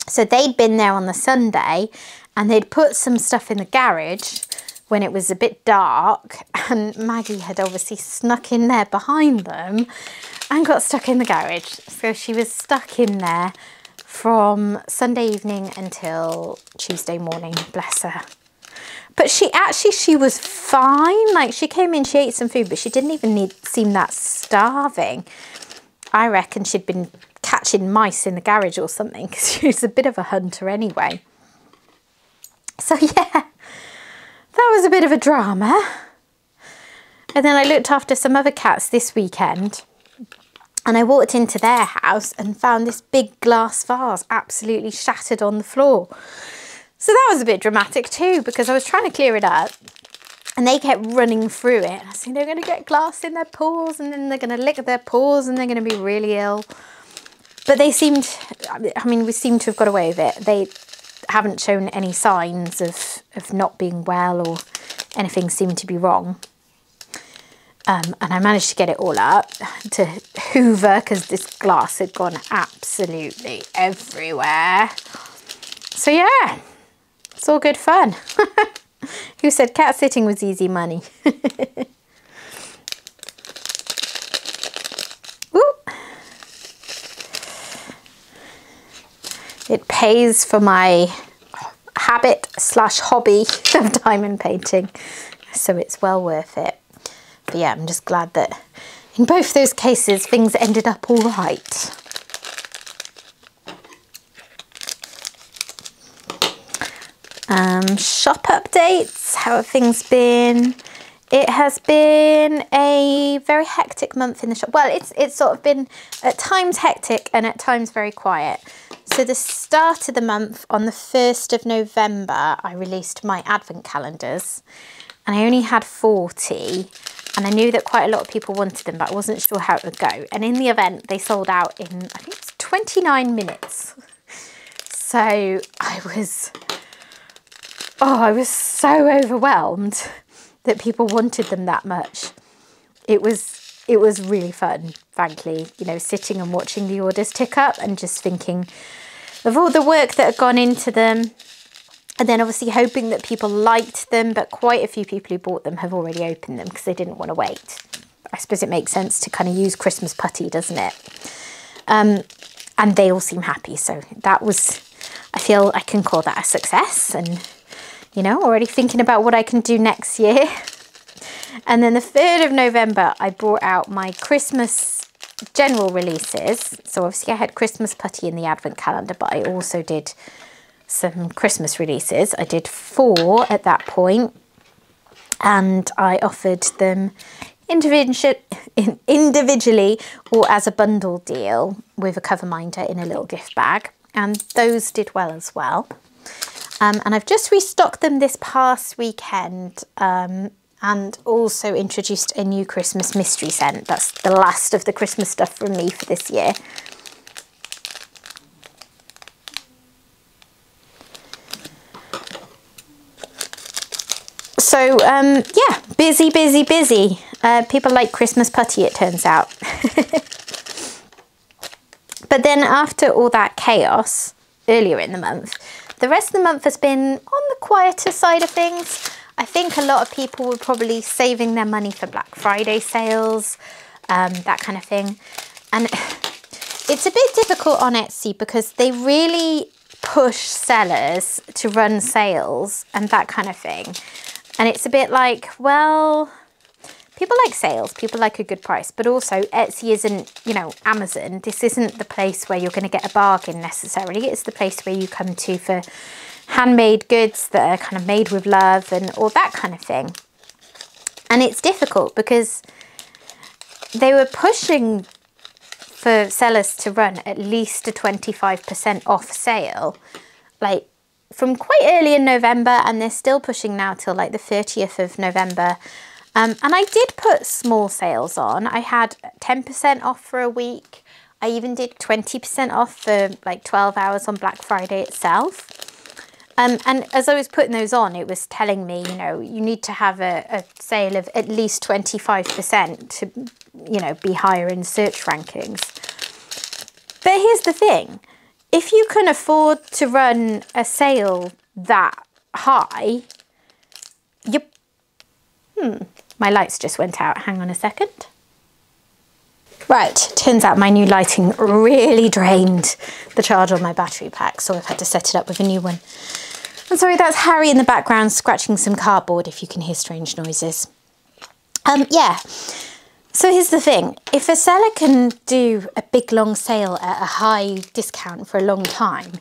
So they'd been there on the Sunday and they'd put some stuff in the garage when it was a bit dark, and Maggie had obviously snuck in there behind them and got stuck in the garage. So she was stuck in there from Sunday evening until Tuesday morning, bless her. But she was fine. Like, she came in, she ate some food, but she didn't even seem that starving. I reckon she'd been catching mice in the garage or something because she was a bit of a hunter anyway. So yeah, that was a bit of a drama. And then I looked after some other cats this weekend and I walked into their house and found this big glass vase absolutely shattered on the floor. So that was a bit dramatic too, because I was trying to clear it up and they kept running through it. I was thinking they're going to get glass in their paws and then they're going to lick their paws and they're going to be really ill. But they seemed, I mean, we seem to have got away with it. They haven't shown any signs of not being well or anything seemed to be wrong. And I managed to get it all up to hoover because this glass had gone absolutely everywhere. So yeah. It's all good fun. Who said cat sitting was easy money? Woo. It pays for my habit/hobby of diamond painting, so it's well worth it. But yeah, I'm just glad that in both those cases things ended up all right. Shop updates, how have things been? It has been a very hectic month in the shop. Well, it's sort of been at times hectic and at times very quiet. So the start of the month, on the 1st of November, I released my advent calendars and I only had 40 and I knew that quite a lot of people wanted them, but I wasn't sure how it would go. And in the event, they sold out in, I think it's 29 minutes. So I was so overwhelmed that people wanted them that much. It was really fun, frankly, you know, sitting and watching the orders tick up and just thinking of all the work that had gone into them. And then obviously hoping that people liked them, but quite a few people who bought them have already opened them because they didn't want to wait. I suppose it makes sense to kind of use Christmas putty, doesn't it? And they all seem happy. So that was, I feel I can call that a success. And you know, already thinking about what I can do next year. And then the 3rd of November, I brought out my Christmas general releases. So obviously I had Christmas putty in the advent calendar, but I also did some Christmas releases. I did 4 at that point, and I offered them individually or as a bundle deal with a cover minder in a little gift bag. And those did well as well. And I've just restocked them this past weekend and also introduced a new Christmas mystery scent. That's the last of the Christmas stuff from me for this year. So, yeah, busy. People like Christmas putty, it turns out. But then after all that chaos earlier in the month, the rest of the month has been on the quieter side of things. I think a lot of people were probably saving their money for Black Friday sales. that kind of thing. And it's a bit difficult on Etsy because they really push sellers to run sales and that kind of thing. And it's a bit like, well, people like sales, people like a good price, but also Etsy isn't, you know, Amazon. This isn't the place where you're going to get a bargain necessarily. It's the place where you come to for handmade goods that are kind of made with love and all that kind of thing. And it's difficult because they were pushing for sellers to run at least a 25% off sale, like from quite early in November, and they're still pushing now till like the 30th of November. And I did put small sales on. I had 10% off for a week. I even did 20% off for like 12 hours on Black Friday itself. And as I was putting those on, it was telling me, you know, you need to have a sale of at least 25% to, you know, be higher in search rankings. But here's the thing. If you can afford to run a sale that high, my lights just went out. Hang on a second. Right, turns out my new lighting really drained the charge on my battery pack, so I've had to set it up with a new one. I'm sorry, that's Harry in the background scratching some cardboard if you can hear strange noises. Yeah, so here's the thing. If a seller can do a big long sale at a high discount for a long time,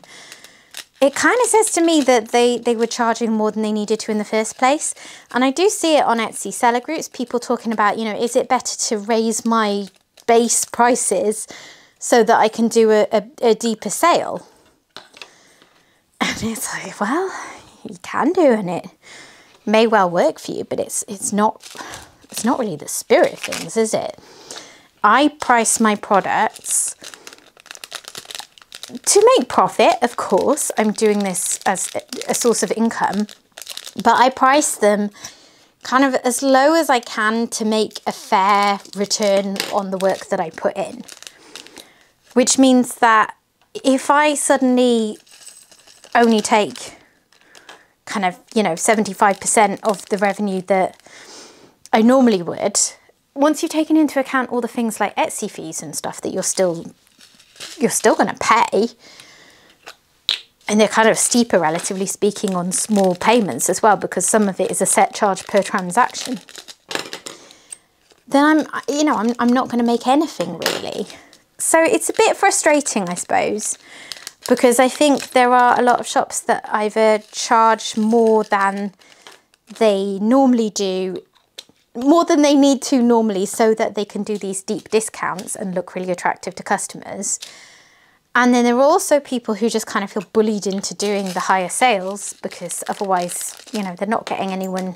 it kind of says to me that they were charging more than they needed to in the first place. And I do see it on Etsy seller groups, people talking about, you know, is it better to raise my base prices so that I can do a deeper sale? And it's like, well, you can do, and it may well work for you, but it's not really the spirit of things, is it? I price my products to make profit, of course. I'm doing this as a source of income, but I price them kind of as low as I can to make a fair return on the work that I put in. Which means that if I suddenly only take kind of, you know, 75% of the revenue that I normally would, once you've taken into account all the things like Etsy fees and stuff that you're still going to pay, and they're kind of steeper, relatively speaking, on small payments as well, because some of it is a set charge per transaction, then I'm not going to make anything really. So it's a bit frustrating, I suppose, because I think there are a lot of shops that either charge more than they normally do, more than they need to normally, so that they can do these deep discounts and look really attractive to customers. And then there are also people who just kind of feel bullied into doing the higher sales because otherwise, you know, they're not getting anyone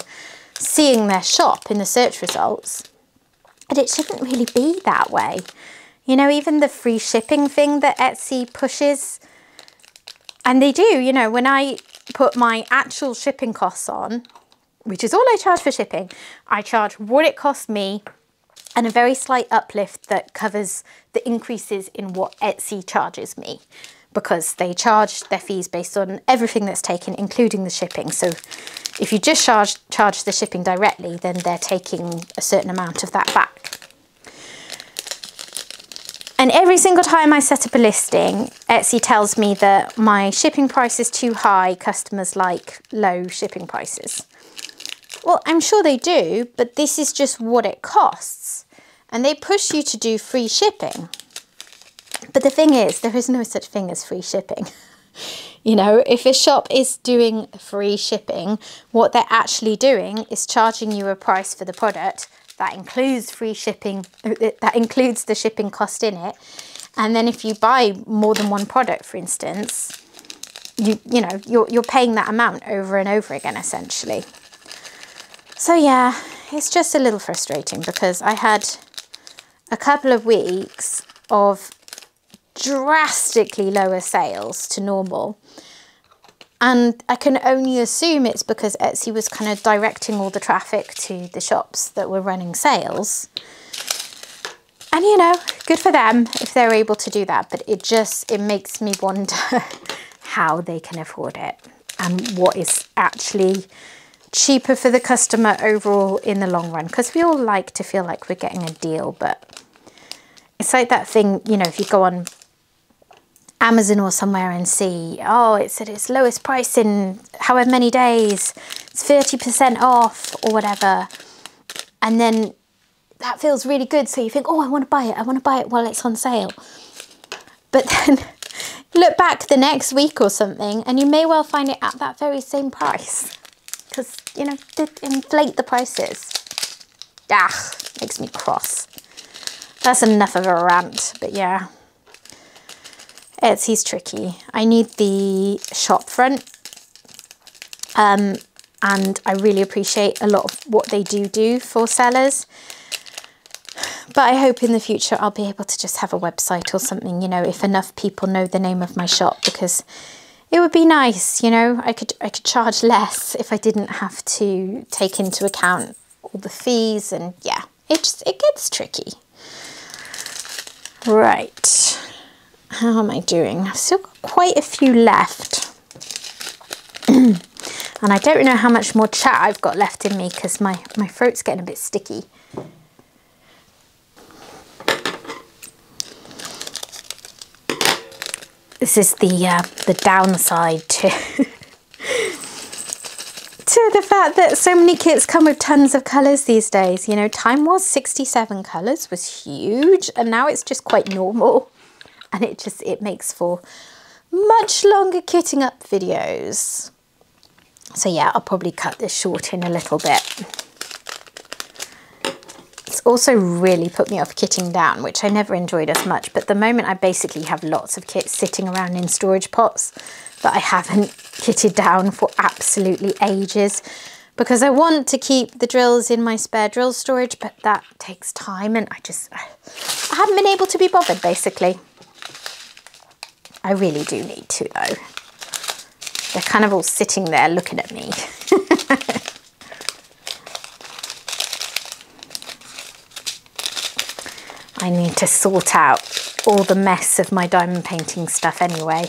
seeing their shop in the search results. And it shouldn't really be that way. You know, even the free shipping thing that Etsy pushes, and they do, you know, when I put my actual shipping costs on, which is all I charge for shipping, I charge what it cost me and a very slight uplift that covers the increases in what Etsy charges me, because they charge their fees based on everything that's taken, including the shipping. So if you just charge the shipping directly, then they're taking a certain amount of that back. And every single time I set up a listing, Etsy tells me that my shipping price is too high, customers like low shipping prices. Well, I'm sure they do, but this is just what it costs. And they push you to do free shipping. But the thing is, there is no such thing as free shipping. You know, if a shop is doing free shipping, what they're actually doing is charging you a price for the product that includes free shipping, that includes the shipping cost in it. And then if you buy more than one product, for instance, you're paying that amount over and over again, essentially. So yeah, it's just a little frustrating because I had a couple of weeks of drastically lower sales to normal. And I can only assume it's because Etsy was kind of directing all the traffic to the shops that were running sales. And, you know, good for them if they're able to do that. But it makes me wonder how they can afford it and what is actually cheaper for the customer overall in the long run. Because we all like to feel like we're getting a deal, but It's like that thing, you know, if you go on Amazon or somewhere and see, oh, it's at its lowest price in however many days, it's 30% off or whatever. And then that feels really good. So you think, oh, I want to buy it. I want to buy it while it's on sale. But then look back the next week or something and you may well find it at that very same price. Because, you know, they inflate the prices. Ah, makes me cross. That's enough of a rant, but yeah. Etsy's tricky. I need the shop front. And I really appreciate a lot of what they do for sellers. But I hope in the future I'll be able to just have a website or something, you know, if enough people know the name of my shop, because it would be nice, you know, I could charge less if I didn't have to take into account all the fees, and yeah, it gets tricky. Right, how am I doing? I've still got quite a few left. And I don't know how much more chat I've got left in me because my throat's getting a bit sticky. This is the downside to the fact that so many kits come with tons of colours these days. You know, time was 67 colours was huge, and now it's just quite normal. And it makes for much longer kitting up videos. So yeah, I'll probably cut this short in a little bit. It's also really put me off kitting down, which I never enjoyed as much. But at the moment I basically have lots of kits sitting around in storage pots that I haven't kitted down for absolutely ages, because I want to keep the drills in my spare drill storage, but that takes time and I haven't been able to be bothered basically. I really do need to though. They're kind of all sitting there looking at me. I need to sort out all the mess of my diamond painting stuff anyway.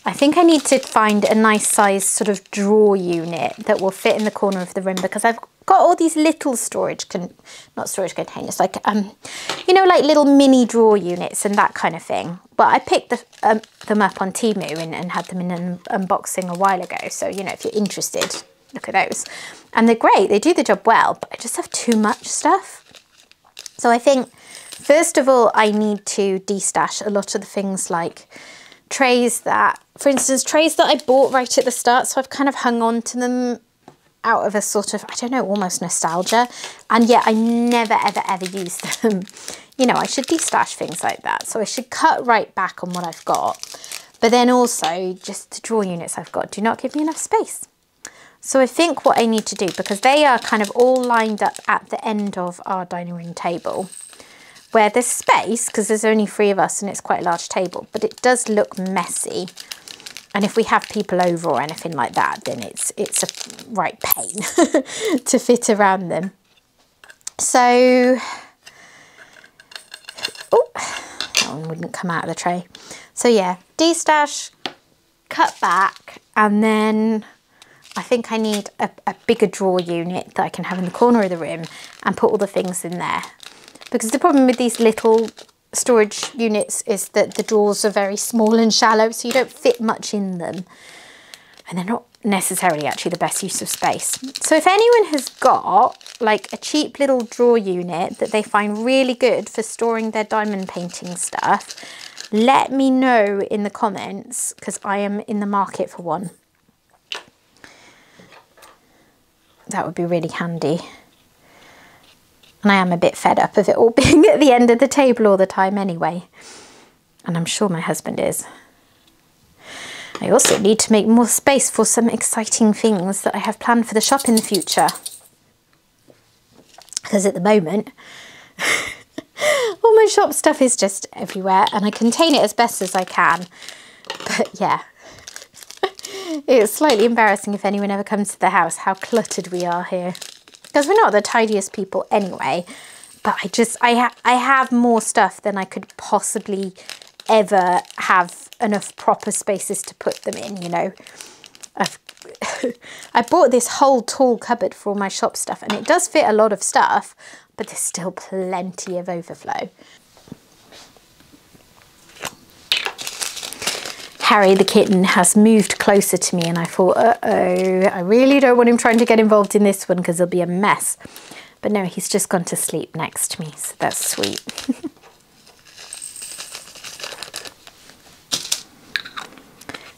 I think I need to find a nice size sort of drawer unit that will fit in the corner of the room, because I've got all these little not storage containers, like, you know, like little mini drawer units and that kind of thing. But I picked them up on Temu and had them in an unboxing a while ago. So, you know, if you're interested, look at those. And they're great, they do the job well, but I just have too much stuff. So I think, first of all, I need to destash a lot of the things like trays that, for instance, trays that I bought right at the start. So I've kind of hung on to them out of a sort of, I don't know, almost nostalgia. And yet I never, ever, ever use them. You know, I should destash things like that. So I should cut right back on what I've got. But then also, just the drawer units I've got do not give me enough space. So I think what I need to do, because they are kind of all lined up at the end of our dining room table, where there's space, because there's only 3 of us and it's quite a large table, but it does look messy. And if we have people over or anything like that, then it's a right pain to fit around them. So, oh, that one wouldn't come out of the tray. So yeah, destash, cut back, and then I think I need a bigger drawer unit that I can have in the corner of the room and put all the things in there. Because the problem with these little storage units is that the drawers are very small and shallow, so you don't fit much in them. And they're not necessarily actually the best use of space. So if anyone has got like a cheap little drawer unit that they find really good for storing their diamond painting stuff, let me know in the comments, because I am in the market for one. That would be really handy. And I am a bit fed up of it all being at the end of the table all the time anyway. And I'm sure my husband is. I also need to make more space for some exciting things that I have planned for the shop in the future. Because at the moment, all my shop stuff is just everywhere and I contain it as best as I can. But yeah, it's slightly embarrassing if anyone ever comes to the house how cluttered we are here. Because we're not the tidiest people anyway, but I have more stuff than I could possibly ever have enough proper spaces to put them in, you know. I bought this whole tall cupboard for all my shop stuff and it does fit a lot of stuff, but there's still plenty of overflow. Harry the kitten has moved closer to me, and I thought, uh-oh, I really don't want him trying to get involved in this one because it'll be a mess. But no, he's just gone to sleep next to me, so that's sweet.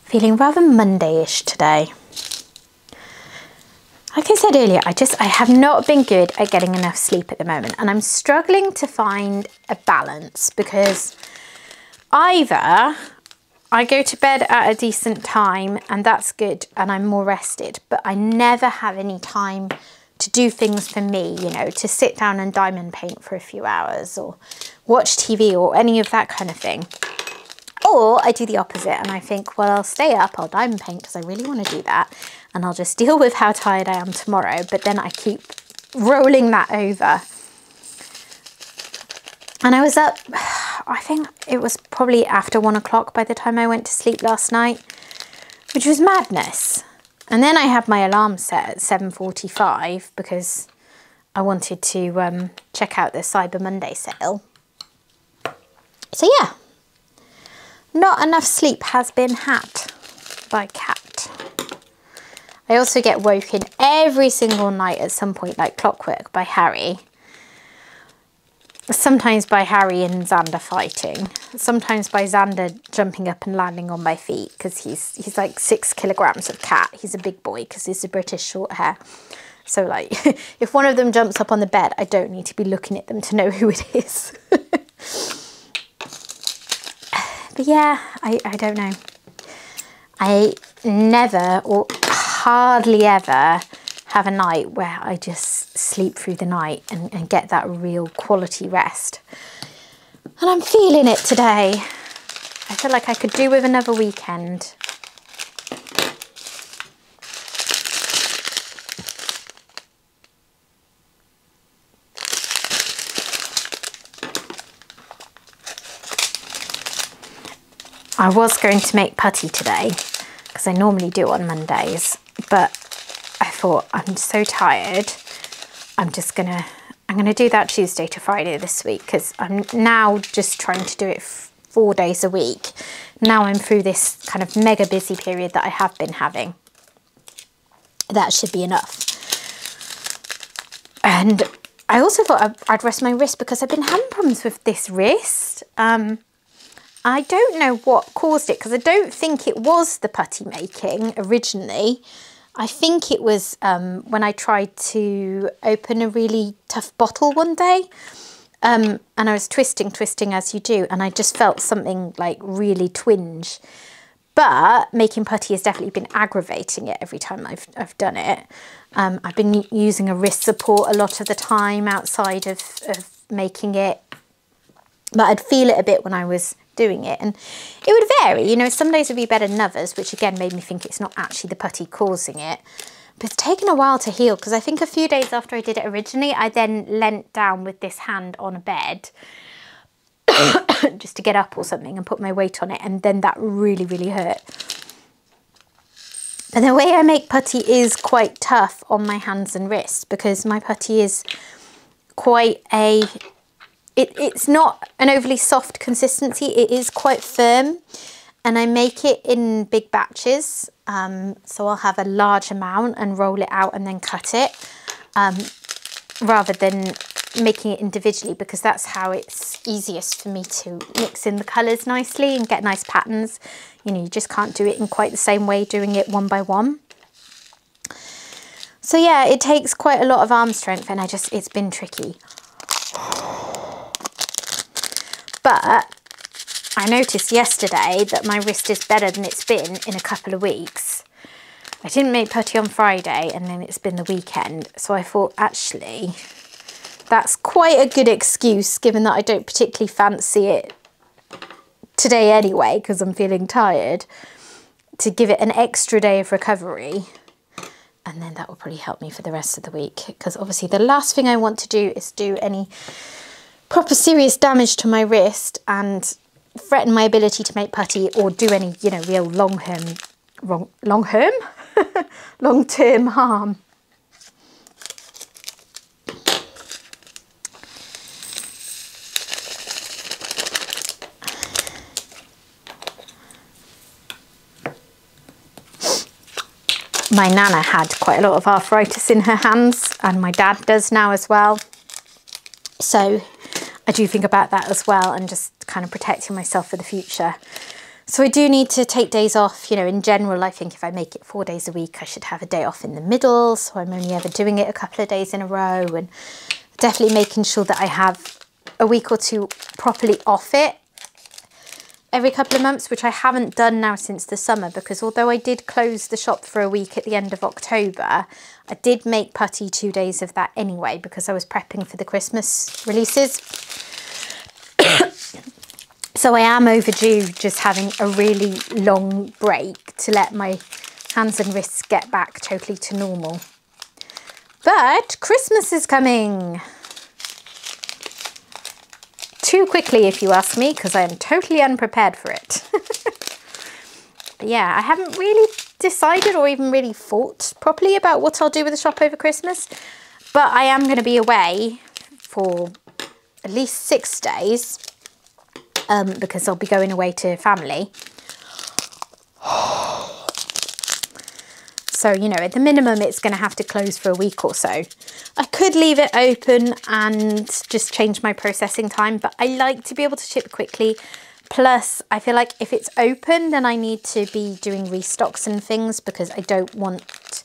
Feeling rather Monday-ish today. Like I said earlier, I have not been good at getting enough sleep at the moment, and I'm struggling to find a balance because either I go to bed at a decent time and that's good and I'm more rested, but I never have any time to do things for me, you know, to sit down and diamond paint for a few hours or watch TV or any of that kind of thing. Or I do the opposite and I think, well, I'll stay up, I'll diamond paint because I really want to do that, and I'll just deal with how tired I am tomorrow. But then I keep rolling that over. And I was up, I think it was probably after 1 o'clock by the time I went to sleep last night, which was madness. And then I had my alarm set at 7:45 because I wanted to check out the Cyber Monday sale. So yeah, not enough sleep has been had by Cat. I also get woken every single night at some point, like clockwork, by Harry. Sometimes by Harry and Xander fighting. Sometimes by Xander jumping up and landing on my feet because he's like 6 kilograms of cat. He's a big boy because he's a British short hair. So like, if one of them jumps up on the bed, I don't need to be looking at them to know who it is. But yeah, I don't know. I never or hardly ever have a night where I just sleep through the night and get that real quality rest. And I'm feeling it today. I feel like I could do with another weekend. I was going to make putty today because I normally do on Mondays, but I thought I'm so tired. I'm gonna do that Tuesday to Friday this week because I'm now just trying to do it 4 days a week. Now I'm through this kind of mega busy period that I have been having. That should be enough. And I also thought I'd rest my wrist because I've been having problems with this wrist. I don't know what caused it because I don't think it was the putty making originally. I think it was when I tried to open a really tough bottle one day, and I was twisting as you do, and I just felt something like really twinge. But making putty has definitely been aggravating it every time I've done it. I've been using a wrist support a lot of the time outside of making it, but I'd feel it a bit when I was doing it, and it would vary, you know. Some days would be better than others, which again made me think it's not actually the putty causing it. But it's taken a while to heal because I think a few days after I did it originally, I then leant down with this hand on a bed just to get up or something and put my weight on it, and then that really hurt. And the way I make putty is quite tough on my hands and wrists because my putty is quite a it's not an overly soft consistency. It is quite firm, and I make it in big batches. So I'll have a large amount and roll it out and then cut it, rather than making it individually, because that's how it's easiest for me to mix in the colours nicely and get nice patterns. You know, you just can't do it in quite the same way doing it one by one. So yeah, it takes quite a lot of arm strength, and it's been tricky. But I noticed yesterday that my wrist is better than it's been in a couple of weeks. I didn't make putty on Friday, and then it's been the weekend. So I thought, actually, that's quite a good excuse, given that I don't particularly fancy it today anyway, because I'm feeling tired, to give it an extra day of recovery. And then that will probably help me for the rest of the week, because obviously the last thing I want to do is do any proper serious damage to my wrist and threaten my ability to make putty or do any, you know, real long-term harm. My Nana had quite a lot of arthritis in her hands, and my dad does now as well. So I do think about that as well, and just kind of protecting myself for the future. So I do need to take days off. You know, in general, I think if I make it 4 days a week, I should have a day off in the middle. So I'm only ever doing it a couple of days in a row, and definitely making sure that I have a week or two properly off it every couple of months, which I haven't done now since the summer, because although I did close the shop for a week at the end of October, I did make putty 2 days of that anyway, because I was prepping for the Christmas releases. So I am overdue just having a really long break to let my hands and wrists get back totally to normal. But Christmas is coming. Too quickly, if you ask me, because I am totally unprepared for it. But yeah, I haven't really decided or even really thought properly about what I'll do with the shop over Christmas. But I am going to be away for at least 6 days. Because I'll be going away to family. So, you know, at the minimum, it's going to have to close for a week or so. I could leave it open and just change my processing time, but I like to be able to ship quickly. Plus, I feel like if it's open, then I need to be doing restocks and things, because I don't want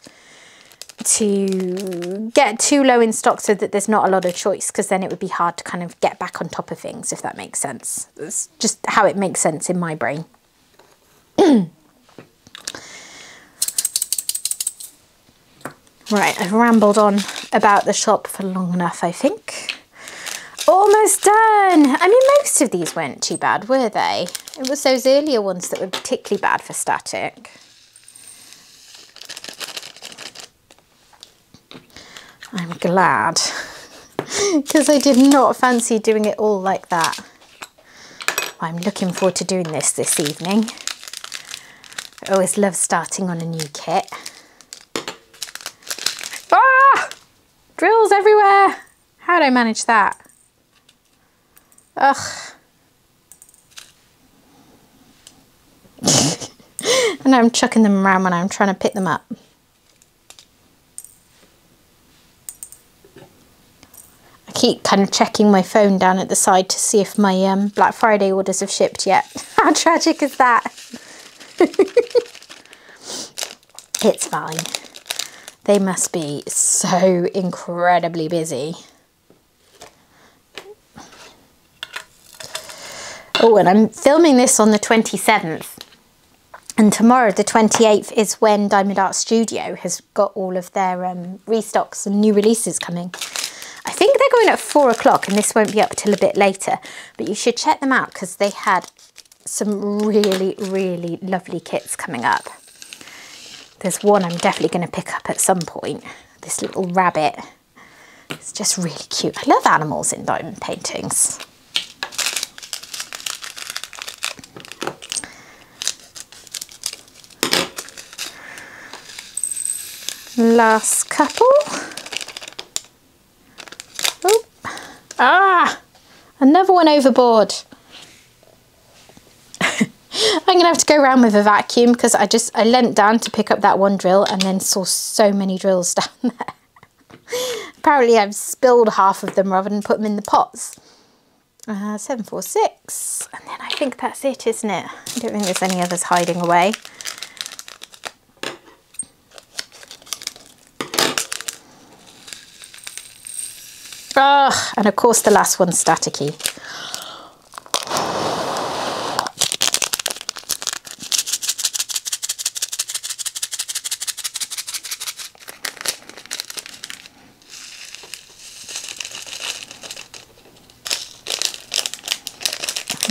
to get too low in stock so that there's not a lot of choice, because then it would be hard to kind of get back on top of things, if that makes sense. That's just how it makes sense in my brain. Right, I've rambled on about the shop for long enough, I think. Almost done! I mean, most of these weren't too bad, were they? It was those earlier ones that were particularly bad for static. I'm glad, because I did not fancy doing it all like that. I'm looking forward to doing this evening. I always love starting on a new kit. Ah! Drills everywhere! How do I manage that? Ugh. And I'm chucking them around when I'm trying to pick them up. Keep kind of checking my phone down at the side to see if my Black Friday orders have shipped yet. How tragic is that? It's fine. They must be so incredibly busy. Oh, and I'm filming this on the 27th. And tomorrow, the 28th, is when Diamond Art Studio has got all of their restocks and new releases coming. I think they're going at 4 o'clock, and this won't be up till a bit later, but you should check them out because they had some really, really lovely kits coming up. There's one I'm definitely going to pick up at some point, this little rabbit. It's just really cute. I love animals in diamond paintings. Last couple. Oh. Ah, another one overboard. I'm gonna have to go around with a vacuum because I leant down to pick up that one drill and then saw so many drills down there. Apparently I've spilled half of them rather than put them in the pots. 746, and then I think that's it, isn't it? I don't think there's any others hiding away. And of course the last one's staticky.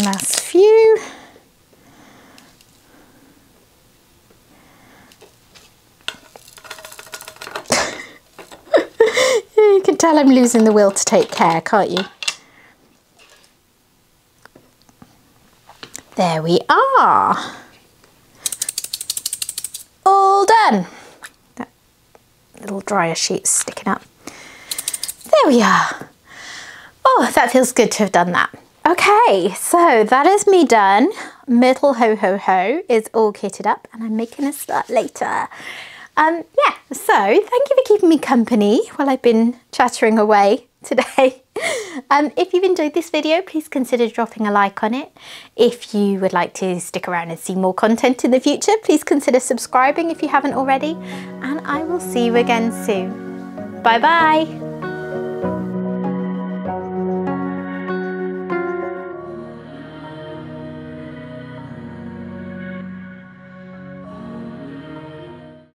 Last few. You can tell I'm losing the will to take care, can't you? There we are. All done. That little dryer sheet's sticking up. There we are. Oh, that feels good to have done that. Okay, so that is me done. Myrtle Ho Ho Ho is all kitted up and I'm making a start later. Yeah, so thank you for keeping me company while I've been chattering away today. If you've enjoyed this video, please consider dropping a like on it. If you would like to stick around and see more content in the future, please consider subscribing if you haven't already, and I will see you again soon. Bye bye.